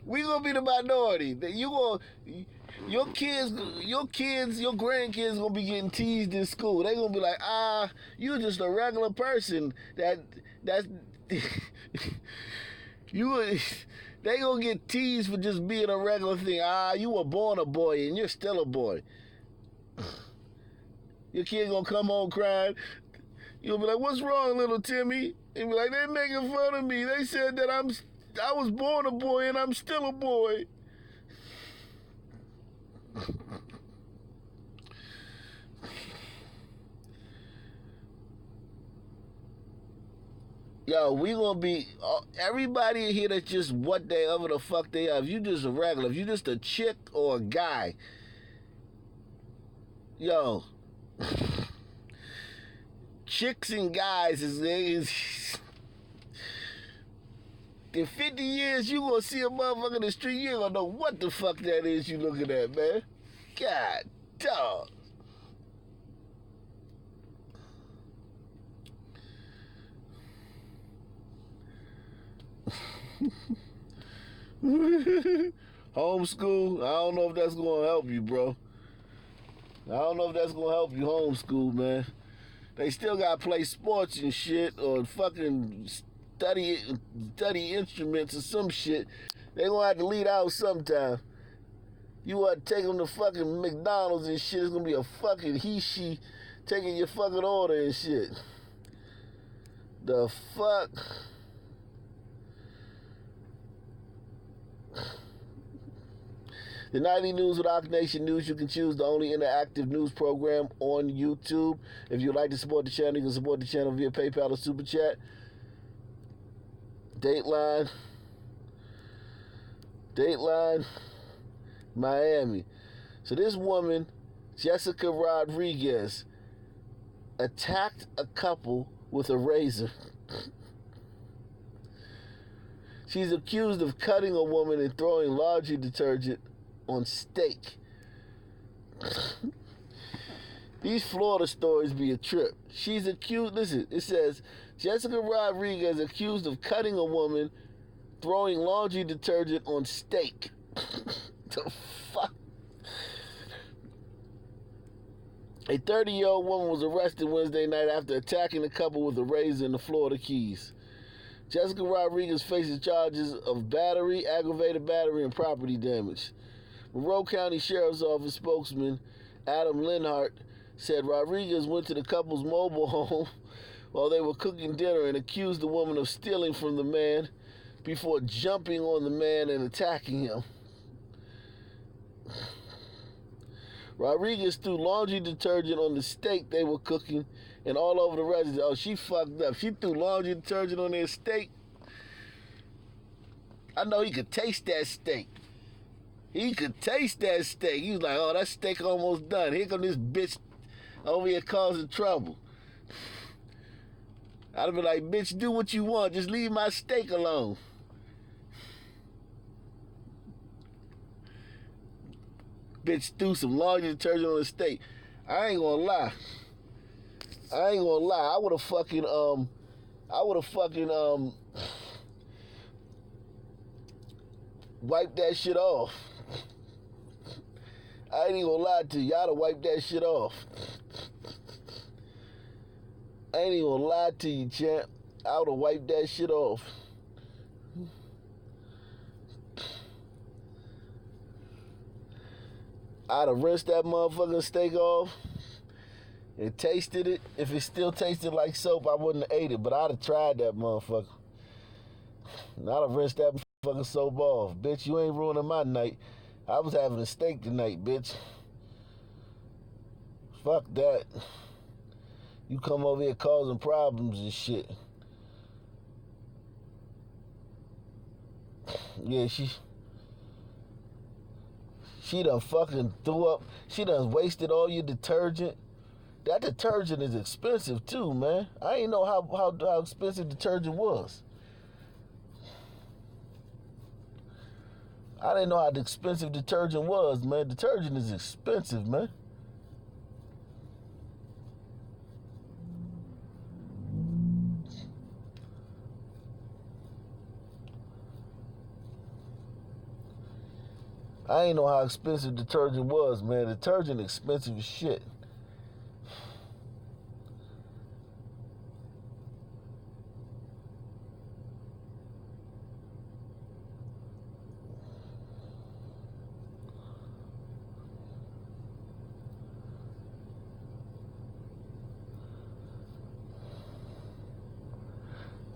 We gonna be the minority. Your grandkids gonna be getting teased in school. They gonna be like, you just a regular person. That's you. They gonna get teased for just being a regular thing. You were born a boy and you're still a boy. Your kid gonna come home crying. You'll be like, what's wrong, little Timmy? And be like, they making fun of me. They said that I was born a boy and I'm still a boy. Yo, we gonna be, everybody in here that's just whatever the fuck they are. If you just a regular, if you just a chick or a guy, yo, chicks and guys is in 50 years, you gonna see a motherfucker in the street, you ain't gonna know what the fuck that is you looking at, man. God, dog. Homeschool, I don't know if that's gonna help you, bro. I don't know if that's gonna help you homeschool, man. They still gotta play sports and shit, or fucking study instruments or some shit. They gonna have to lead out sometime. You want to take them to fucking McDonald's and shit, it's gonna be a fucking he-she taking your fucking order and shit. The fuck? The Nightly News with Ock Nation News, you can choose the only interactive news program on YouTube. If you'd like to support the channel, you can support the channel via PayPal or Super Chat. Dateline, Miami. So this woman, Jessica Rodriguez, attacked a couple with a razor. She's accused of cutting a woman and throwing laundry detergent on steak. These Florida stories be a trip. She's accused, listen, it says, Jessica Rodriguez accused of cutting a woman, throwing laundry detergent on steak. The fuck? A 30-year-old woman was arrested Wednesday night after attacking a couple with a razor in the Florida Keys. Jessica Rodriguez faces charges of battery, aggravated battery, and property damage. Monroe County Sheriff's Office spokesman Adam Linhart said Rodriguez went to the couple's mobile home while they were cooking dinner and accused the woman of stealing from the man before jumping on the man and attacking him. Rodriguez threw laundry detergent on the steak they were cooking and all over the residence. Oh, she fucked up. She threw laundry detergent on their steak. I know he could taste that steak. He could taste that steak. He was like, oh, that steak almost done. Here come this bitch over here causing trouble. I'd have been like, bitch, do what you want. Just leave my steak alone. Bitch threw some laundry detergent on the steak. I ain't gonna lie. I would have fucking wipe that shit off. I ain't even gonna lie to you. Y'all to wipe that shit off. I ain't even gonna lie to you, champ. I would have wiped that shit off. I'd have rinsed that motherfucking steak off and tasted it. If it still tasted like soap, I wouldn't have ate it, but I'd have tried that motherfucker. And I'd have rinsed that motherfucking soap off. Bitch, you ain't ruining my night. I was having a steak tonight, bitch. Fuck that. You come over here causing problems and shit. Yeah, she done fucking threw up. She done wasted all your detergent. That detergent is expensive too, man. I ain't know how expensive detergent was. I didn't know how expensive detergent was, man. Detergent is expensive, man. I ain't know how expensive detergent was, man. Detergent expensive as shit.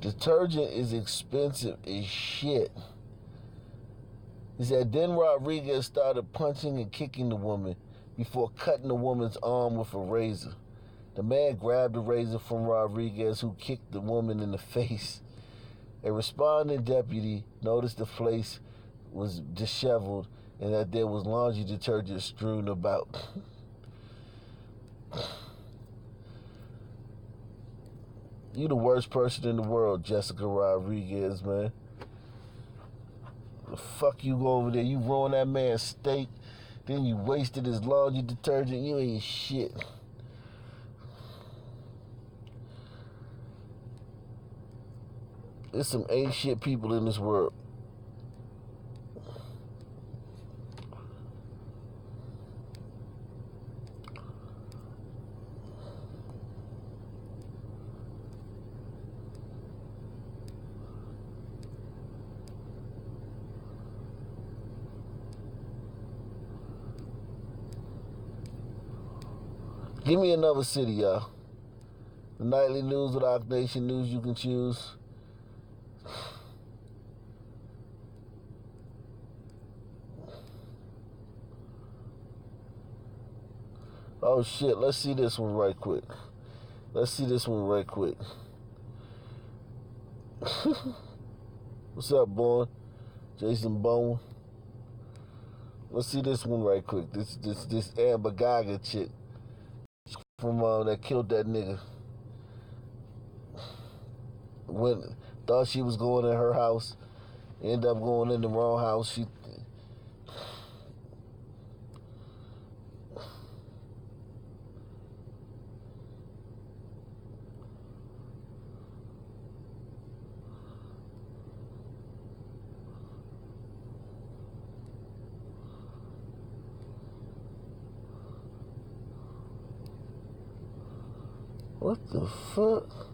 Detergent is expensive as shit. He said, then Rodriguez started punching and kicking the woman before cutting the woman's arm with a razor. The man grabbed the razor from Rodriguez, who kicked the woman in the face. A responding deputy noticed the place was disheveled and that there was laundry detergent strewn about. You the worst person in the world, Jessica Rodriguez, man. The fuck you go over there, you ruined that man's steak, then you wasted his laundry detergent, you ain't shit. There's some ain't shit people in this world. Give me another city, y'all. The nightly news with Ock Nation News you can choose. Oh shit, let's see this one right quick. What's up, boy? Jason Bowen. Let's see this one right quick. This Amber Geiger chick from that killed that nigga. Thought she was going in her house, ended up going in the wrong house. What the fuck?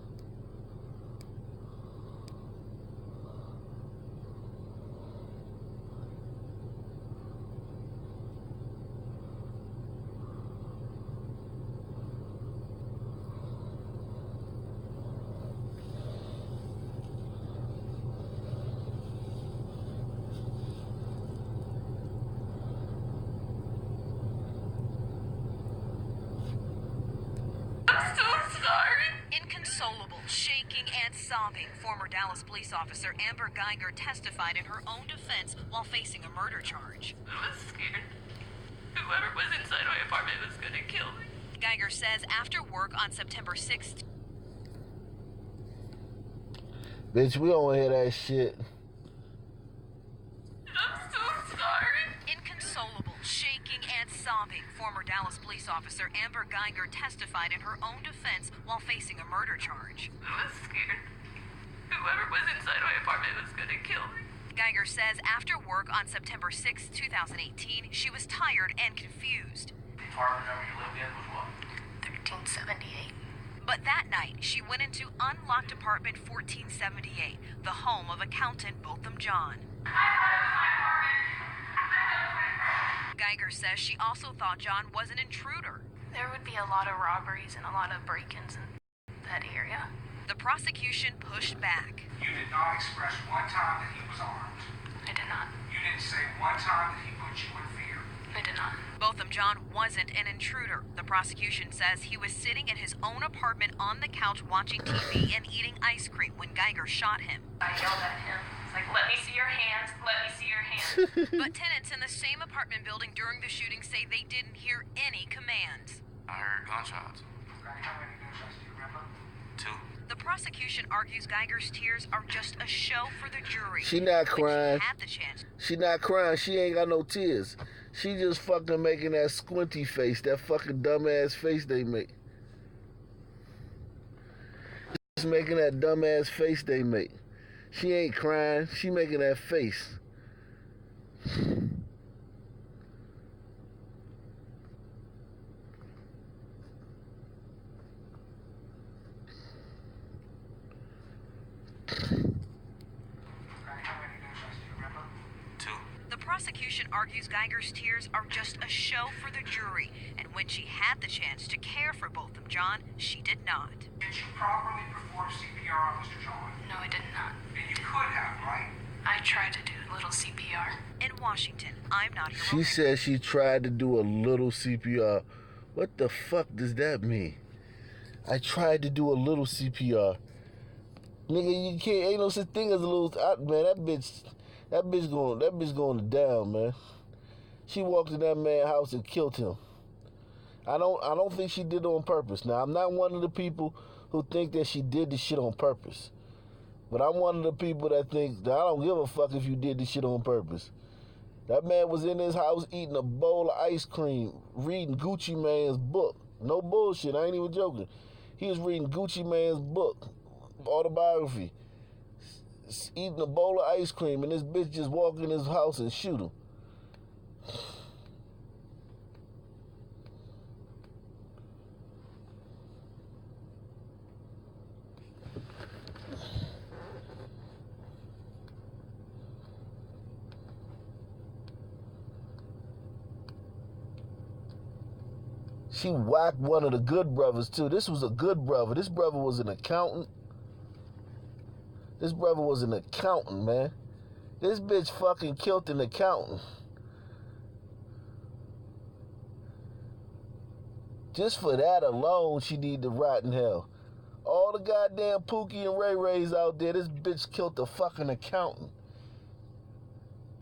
Inconsolable, shaking, and sobbing, former Dallas police officer Amber Geiger testified in her own defense while facing a murder charge. I was scared. Whoever was inside my apartment was gonna kill me. Geiger says after work on September 6th... Bitch, we don't hear that shit. I'm so sorry. Inconsolable, shaking, and sobbing, former Dallas police officer Amber Geiger testified in her own defense while facing a murder charge. I was scared. Whoever was inside my apartment was gonna kill me. Geiger says after work on September 6, 2018, she was tired and confused. The apartment number you lived in was what? 1378. But that night, she went into unlocked apartment 1478, the home of accountant Botham John. Geiger says she also thought John was an intruder. There would be a lot of robberies and a lot of break-ins in that area. The prosecution pushed back. You did not express one time that he was armed. I did not. You didn't say one time that he put you in fear. I did not. Botham John wasn't an intruder. The prosecution says he was sitting in his own apartment on the couch watching TV and eating ice cream when Geiger shot him. I yelled at him. It's like, let me see your hands, let me see your hands. But tenants in the same apartment building during the shooting say they didn't hear any commands. I heard gunshots. How many gunshots do you remember? 2. The prosecution argues Geiger's tears are just a show for the jury. She not crying. She had the chance. She not crying. She ain't got no tears. She just fucking making that squinty face, that fucking dumbass face they make. Just making that dumbass face they make. She ain't crying. She making that face. The prosecution argues Geiger's tears are just a show for the jury, and when she had the chance to care for Botham John, she did not. Did you properly perform CPR on Mr. John? No, I did not. And you could have, right? I tried to do a little CPR. In Washington, I'm not your She said she tried to do a little CPR. What the fuck does that mean? I tried to do a little CPR. Nigga, you can't, ain't no such thing as a little, man, that bitch going down, man. She walked in that man's house and killed him. I don't think she did it on purpose. Now, I'm not one of the people who think that she did this shit on purpose. But I'm one of the people that think that I don't give a fuck if you did this shit on purpose. That man was in his house eating a bowl of ice cream, reading Gucci Mane's book. No bullshit, I ain't even joking. He was reading Gucci Mane's book, autobiography, eating a bowl of ice cream, and this bitch just walk in his house and shoot him. She whacked one of the good brothers, too. This was a good brother. This brother was an accountant. This brother was an accountant, man. This bitch fucking killed an accountant. Just for that alone, she need to rot in hell. All the goddamn Pookie and Ray Rays out there, this bitch killed a fucking accountant.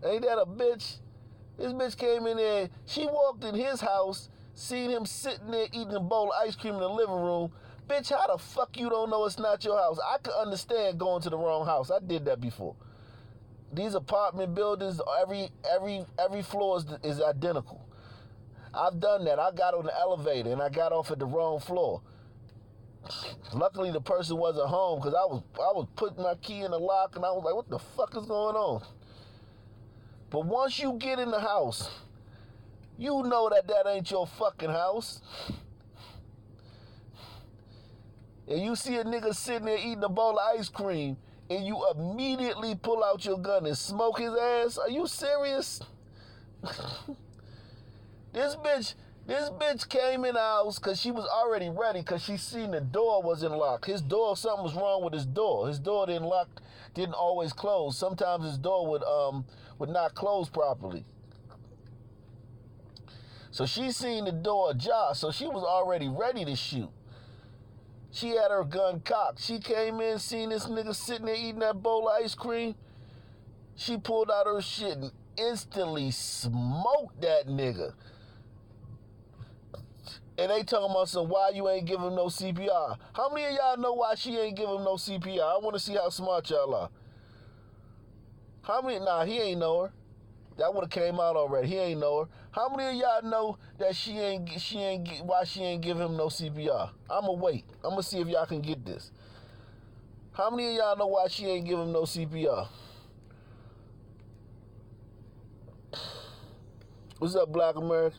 Ain't that a bitch? This bitch came in there, she walked in his house, seen him sitting there eating a bowl of ice cream in the living room. Bitch, how the fuck you don't know it's not your house? I could understand going to the wrong house. I did that before. These apartment buildings, every floor is identical. I've done that. I got on the elevator and I got off at the wrong floor. Luckily, the person wasn't home because I was putting my key in the lock and I was like, what the fuck is going on? But once you get in the house, you know that ain't your fucking house. And you see a nigga sitting there eating a bowl of ice cream and you immediately pull out your gun and smoke his ass? Are you serious? This bitch came in the house because she was already ready because she seen the door wasn't locked. His door, something was wrong with his door. His door didn't always close. Sometimes his door would not close properly. So she seen the door ajar, so she was already ready to shoot. She had her gun cocked. She came in, seen this nigga sitting there eating that bowl of ice cream. She pulled out her shit and instantly smoked that nigga. And they talking about some, why you ain't give him no CPR? How many of y'all know why she ain't give him no CPR? I want to see how smart y'all are. How many? Nah, he ain't know her. That would have came out already. He ain't know her. How many of y'all know that why she ain't give him no CPR? I'ma wait. I'ma see if y'all can get this. How many of y'all know why she ain't give him no CPR? What's up, Black America?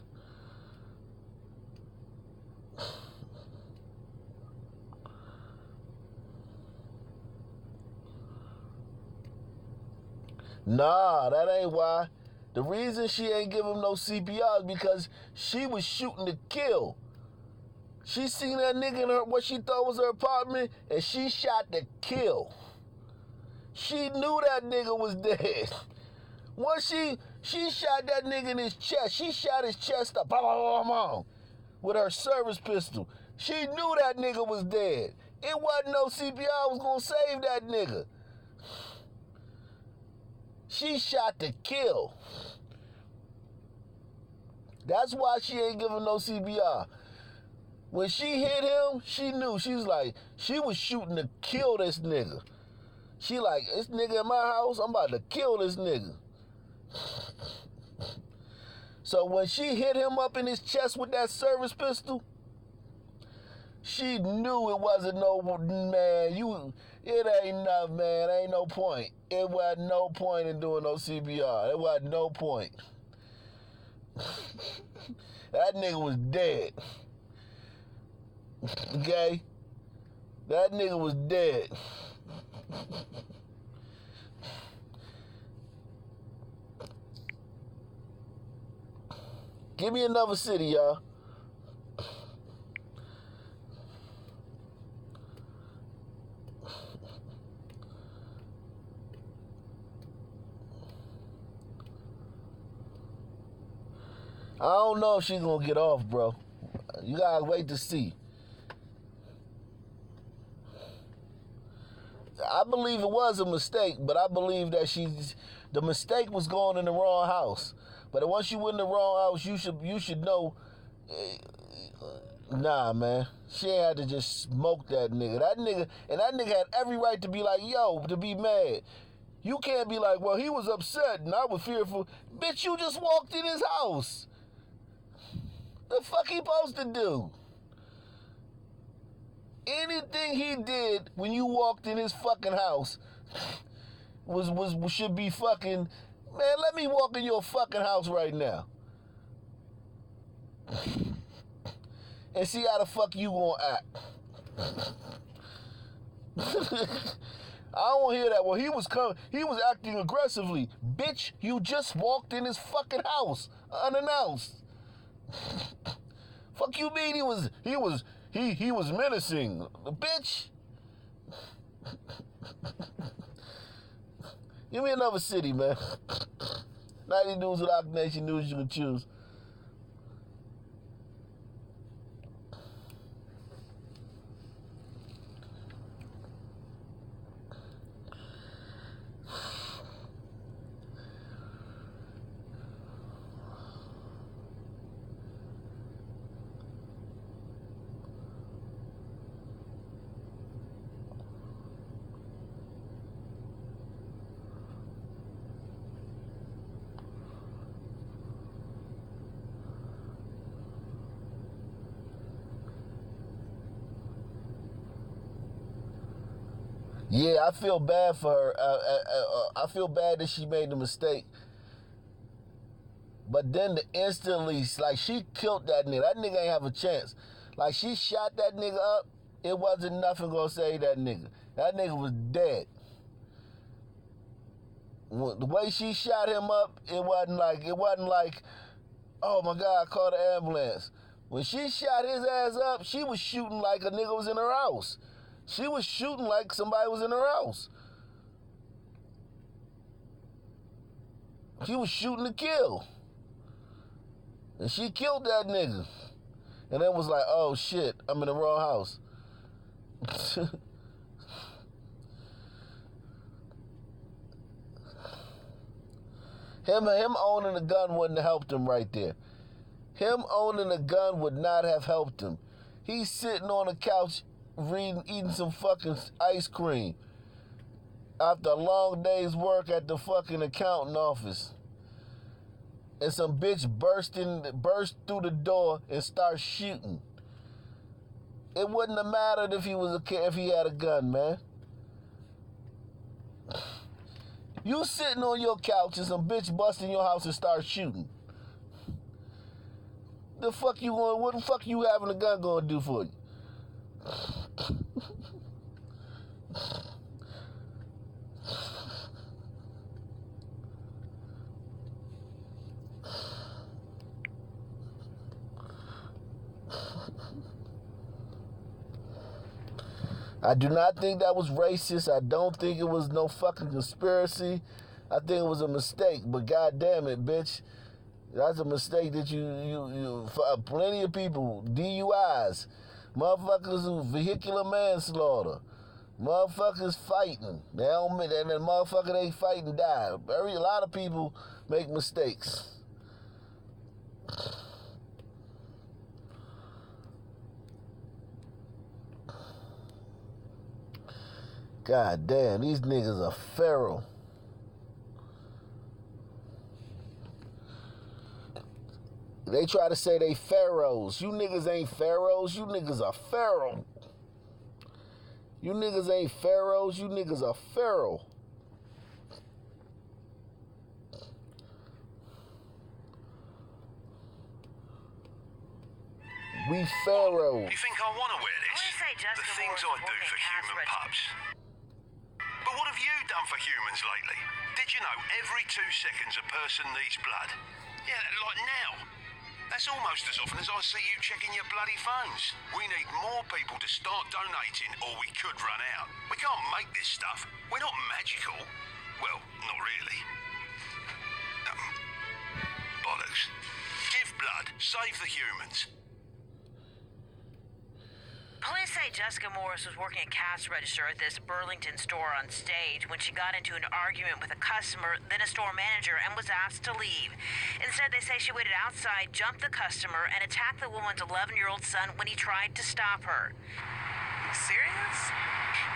Nah, that ain't why. The reason she ain't give him no CPR is because she was shooting to kill. She seen that nigga in her, what she thought was her apartment, and she shot to kill. She knew that nigga was dead. Once she shot that nigga in his chest, she shot his chest up, with her service pistol. She knew that nigga was dead. It wasn't no CPR was gonna save that nigga. She shot to kill. That's why she ain't giving no CPR. When she hit him, she knew. She was like, she was shooting to kill this nigga. She like, this nigga in my house, I'm about to kill this nigga. So when she hit him up in his chest with that service pistol, she knew it wasn't no, man, it ain't enough, man. Ain't no point. It wasn't no point in doing no CPR. It wasn't no point. That nigga was dead. Okay? That nigga was dead. Give me another city, y'all. I don't know if she's gonna get off, bro. You gotta wait to see. I believe it was a mistake, but I believe that the mistake was going in the wrong house. But once you in the wrong house, you should know. Nah, man. She ain't had to just smoke that nigga. That nigga had every right to be like, yo, to be mad. You can't be like, well, he was upset and I was fearful. Bitch, you just walked in his house. The fuck he supposed to do? Anything he did when you walked in his fucking house should be fucking, man, let me walk in your fucking house right now. And see how the fuck you gonna act. I don't want to hear that. Well, he was acting aggressively. Bitch, you just walked in his fucking house unannounced. Fuck you mean he was menacing, bitch. Give me another city, man. 90 News with Ock Nation News you can choose. Yeah, I feel bad for her. I feel bad that she made the mistake. But then instantly, like, she killed that nigga. That nigga ain't have a chance. Like, she shot that nigga up. It wasn't nothing gonna save that nigga. That nigga was dead. The way she shot him up, it wasn't like, oh my God, call the ambulance. When she shot his ass up, she was shooting like a nigga was in her house. She was shooting like somebody was in her house. She was shooting to kill. And she killed that nigga. And then was like, oh shit, I'm in the wrong house. Him owning a gun wouldn't have helped him right there. Him owning a gun would not have helped him. He's sitting on the couch eating some fucking ice cream after a long day's work at the fucking accountant office. And some bitch burst through the door and start shooting. It wouldn't have mattered if he had a gun, man. You sitting on your couch and some bitch bust in your house and start shooting. The fuck you going? What the fuck you having a gun gonna do for you? I do not think that was racist. I don't think it was no fucking conspiracy. I think it was a mistake. But goddamn it, bitch, that's a mistake that you for plenty of people, DUIs, motherfuckers who vehicular manslaughter, motherfuckers fighting. They don't, and then motherfucker they fight and die. A lot of people make mistakes. God damn, these niggas are feral. They try to say they pharaohs. You niggas ain't pharaohs. You niggas are feral. You niggas ain't pharaohs. You niggas are feral. We pharaohs. You think I want to wear this? The things I do for human pups. But what have you done for humans lately? Did you know every 2 seconds a person needs blood? Yeah, like now. That's almost as often as I see you checking your bloody phones. We need more people to start donating or we could run out. We can't make this stuff. We're not magical. Well, not really. Bollocks. Give blood. Save the humans. Police say Jessica Morris was working a cash register at this Burlington store on stage when she got into an argument with a customer, then a store manager, and was asked to leave. Instead, they say she waited outside, jumped the customer, and attacked the woman's 11-year-old son when he tried to stop her. Serious?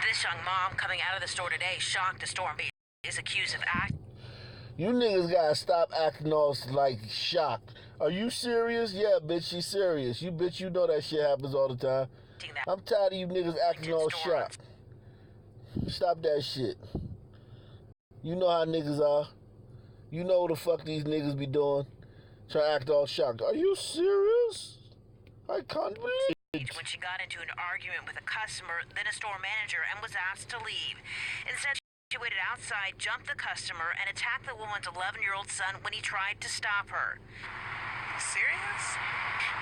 This young mom coming out of the store today, shocked to Storm Beach, is accused of acting. You niggas gotta stop acting all like shocked. Are you serious? Yeah, bitch, she's serious. You bitch, you know that shit happens all the time. I'm tired of you niggas acting all shocked. Stop that shit. You know how niggas are. You know what the fuck these niggas be doing. Try to act all shocked. Are you serious? I can't believe it. When she got into an argument with a customer, then a store manager, and was asked to leave. Instead, she waited outside, jumped the customer, and attacked the woman's 11-year-old son when he tried to stop her. Serious?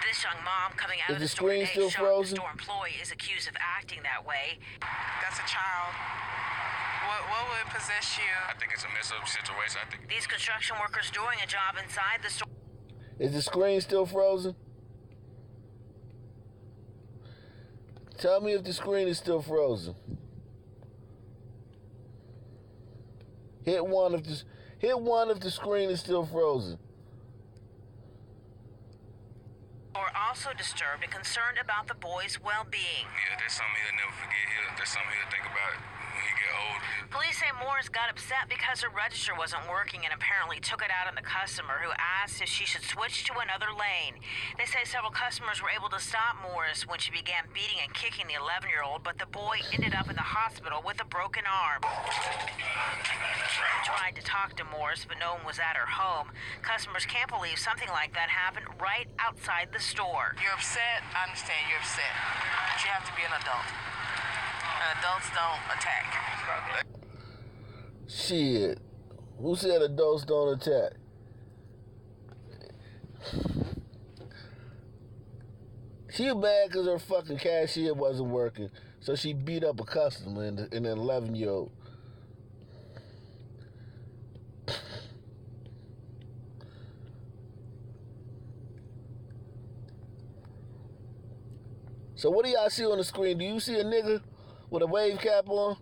This young mom coming out of the store today, shocked the store employee, is accused of acting that way. That's a child. What would possess you? I think it's a mess-up situation. These construction workers doing a job inside the store. Is the screen still frozen? Tell me if the screen is still frozen. Hit one if the screen is still frozen. Are also disturbed and concerned about the boy's well-being. Yeah, that's something he'll never forget. That's something he'll think about when he get older. Police say Morris got upset because her register wasn't working and apparently took it out on the customer, who asked if she should switch to another lane. They say several customers were able to stop Morris when she began beating and kicking the 11-year-old, but the boy ended up in the hospital with a broken arm. Tried to talk to Morris, but no one was at her home. Customers can't believe something like that happened right outside the store. You're upset. I understand you're upset. But you have to be an adult. And adults don't attack. Shit. Who said adults don't attack? She mad because her fucking cashier wasn't working, so she beat up a customer and an 11-year-old. So what do y'all see on the screen? Do you see a nigga with a wave cap on?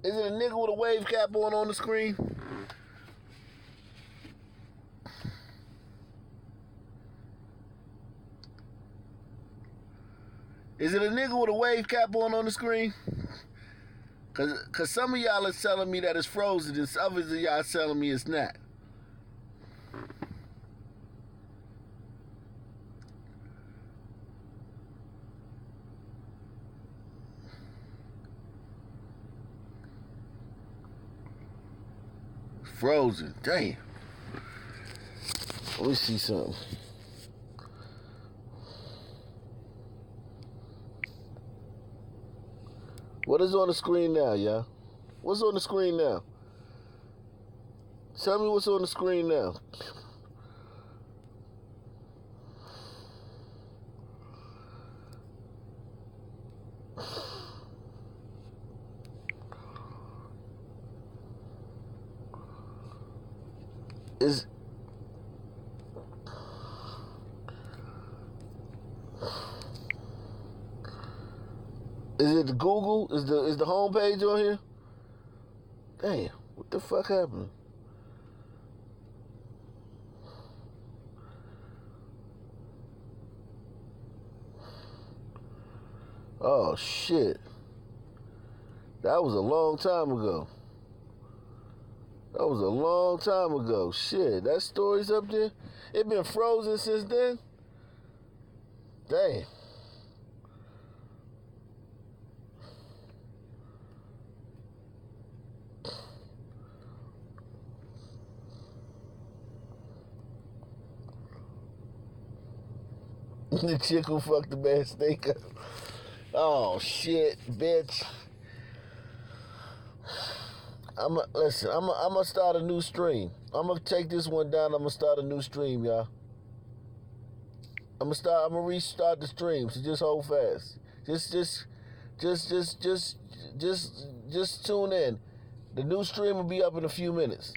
Is it a nigga with a wave cap on the screen? Is it a nigga with a wave cap on the screen? Cause some of y'all are telling me that it's frozen and some of y'all telling me it's not. Frozen, damn. Let me see something. What is on the screen now, y'all? What's on the screen now? Tell me what's on the screen now. Is it Google? Is the homepage on here? Damn, what the fuck happened? Oh shit. That was a long time ago. That was a long time ago. Shit, that story's up there? It been frozen since then? Damn. The chick who fucked the bad steak up. Oh shit, bitch. Listen, I'm gonna start a new stream. I'm gonna take this one down. I'm gonna start a new stream, y'all. I'm gonna restart the stream. So just hold fast. Just tune in. The new stream will be up in a few minutes.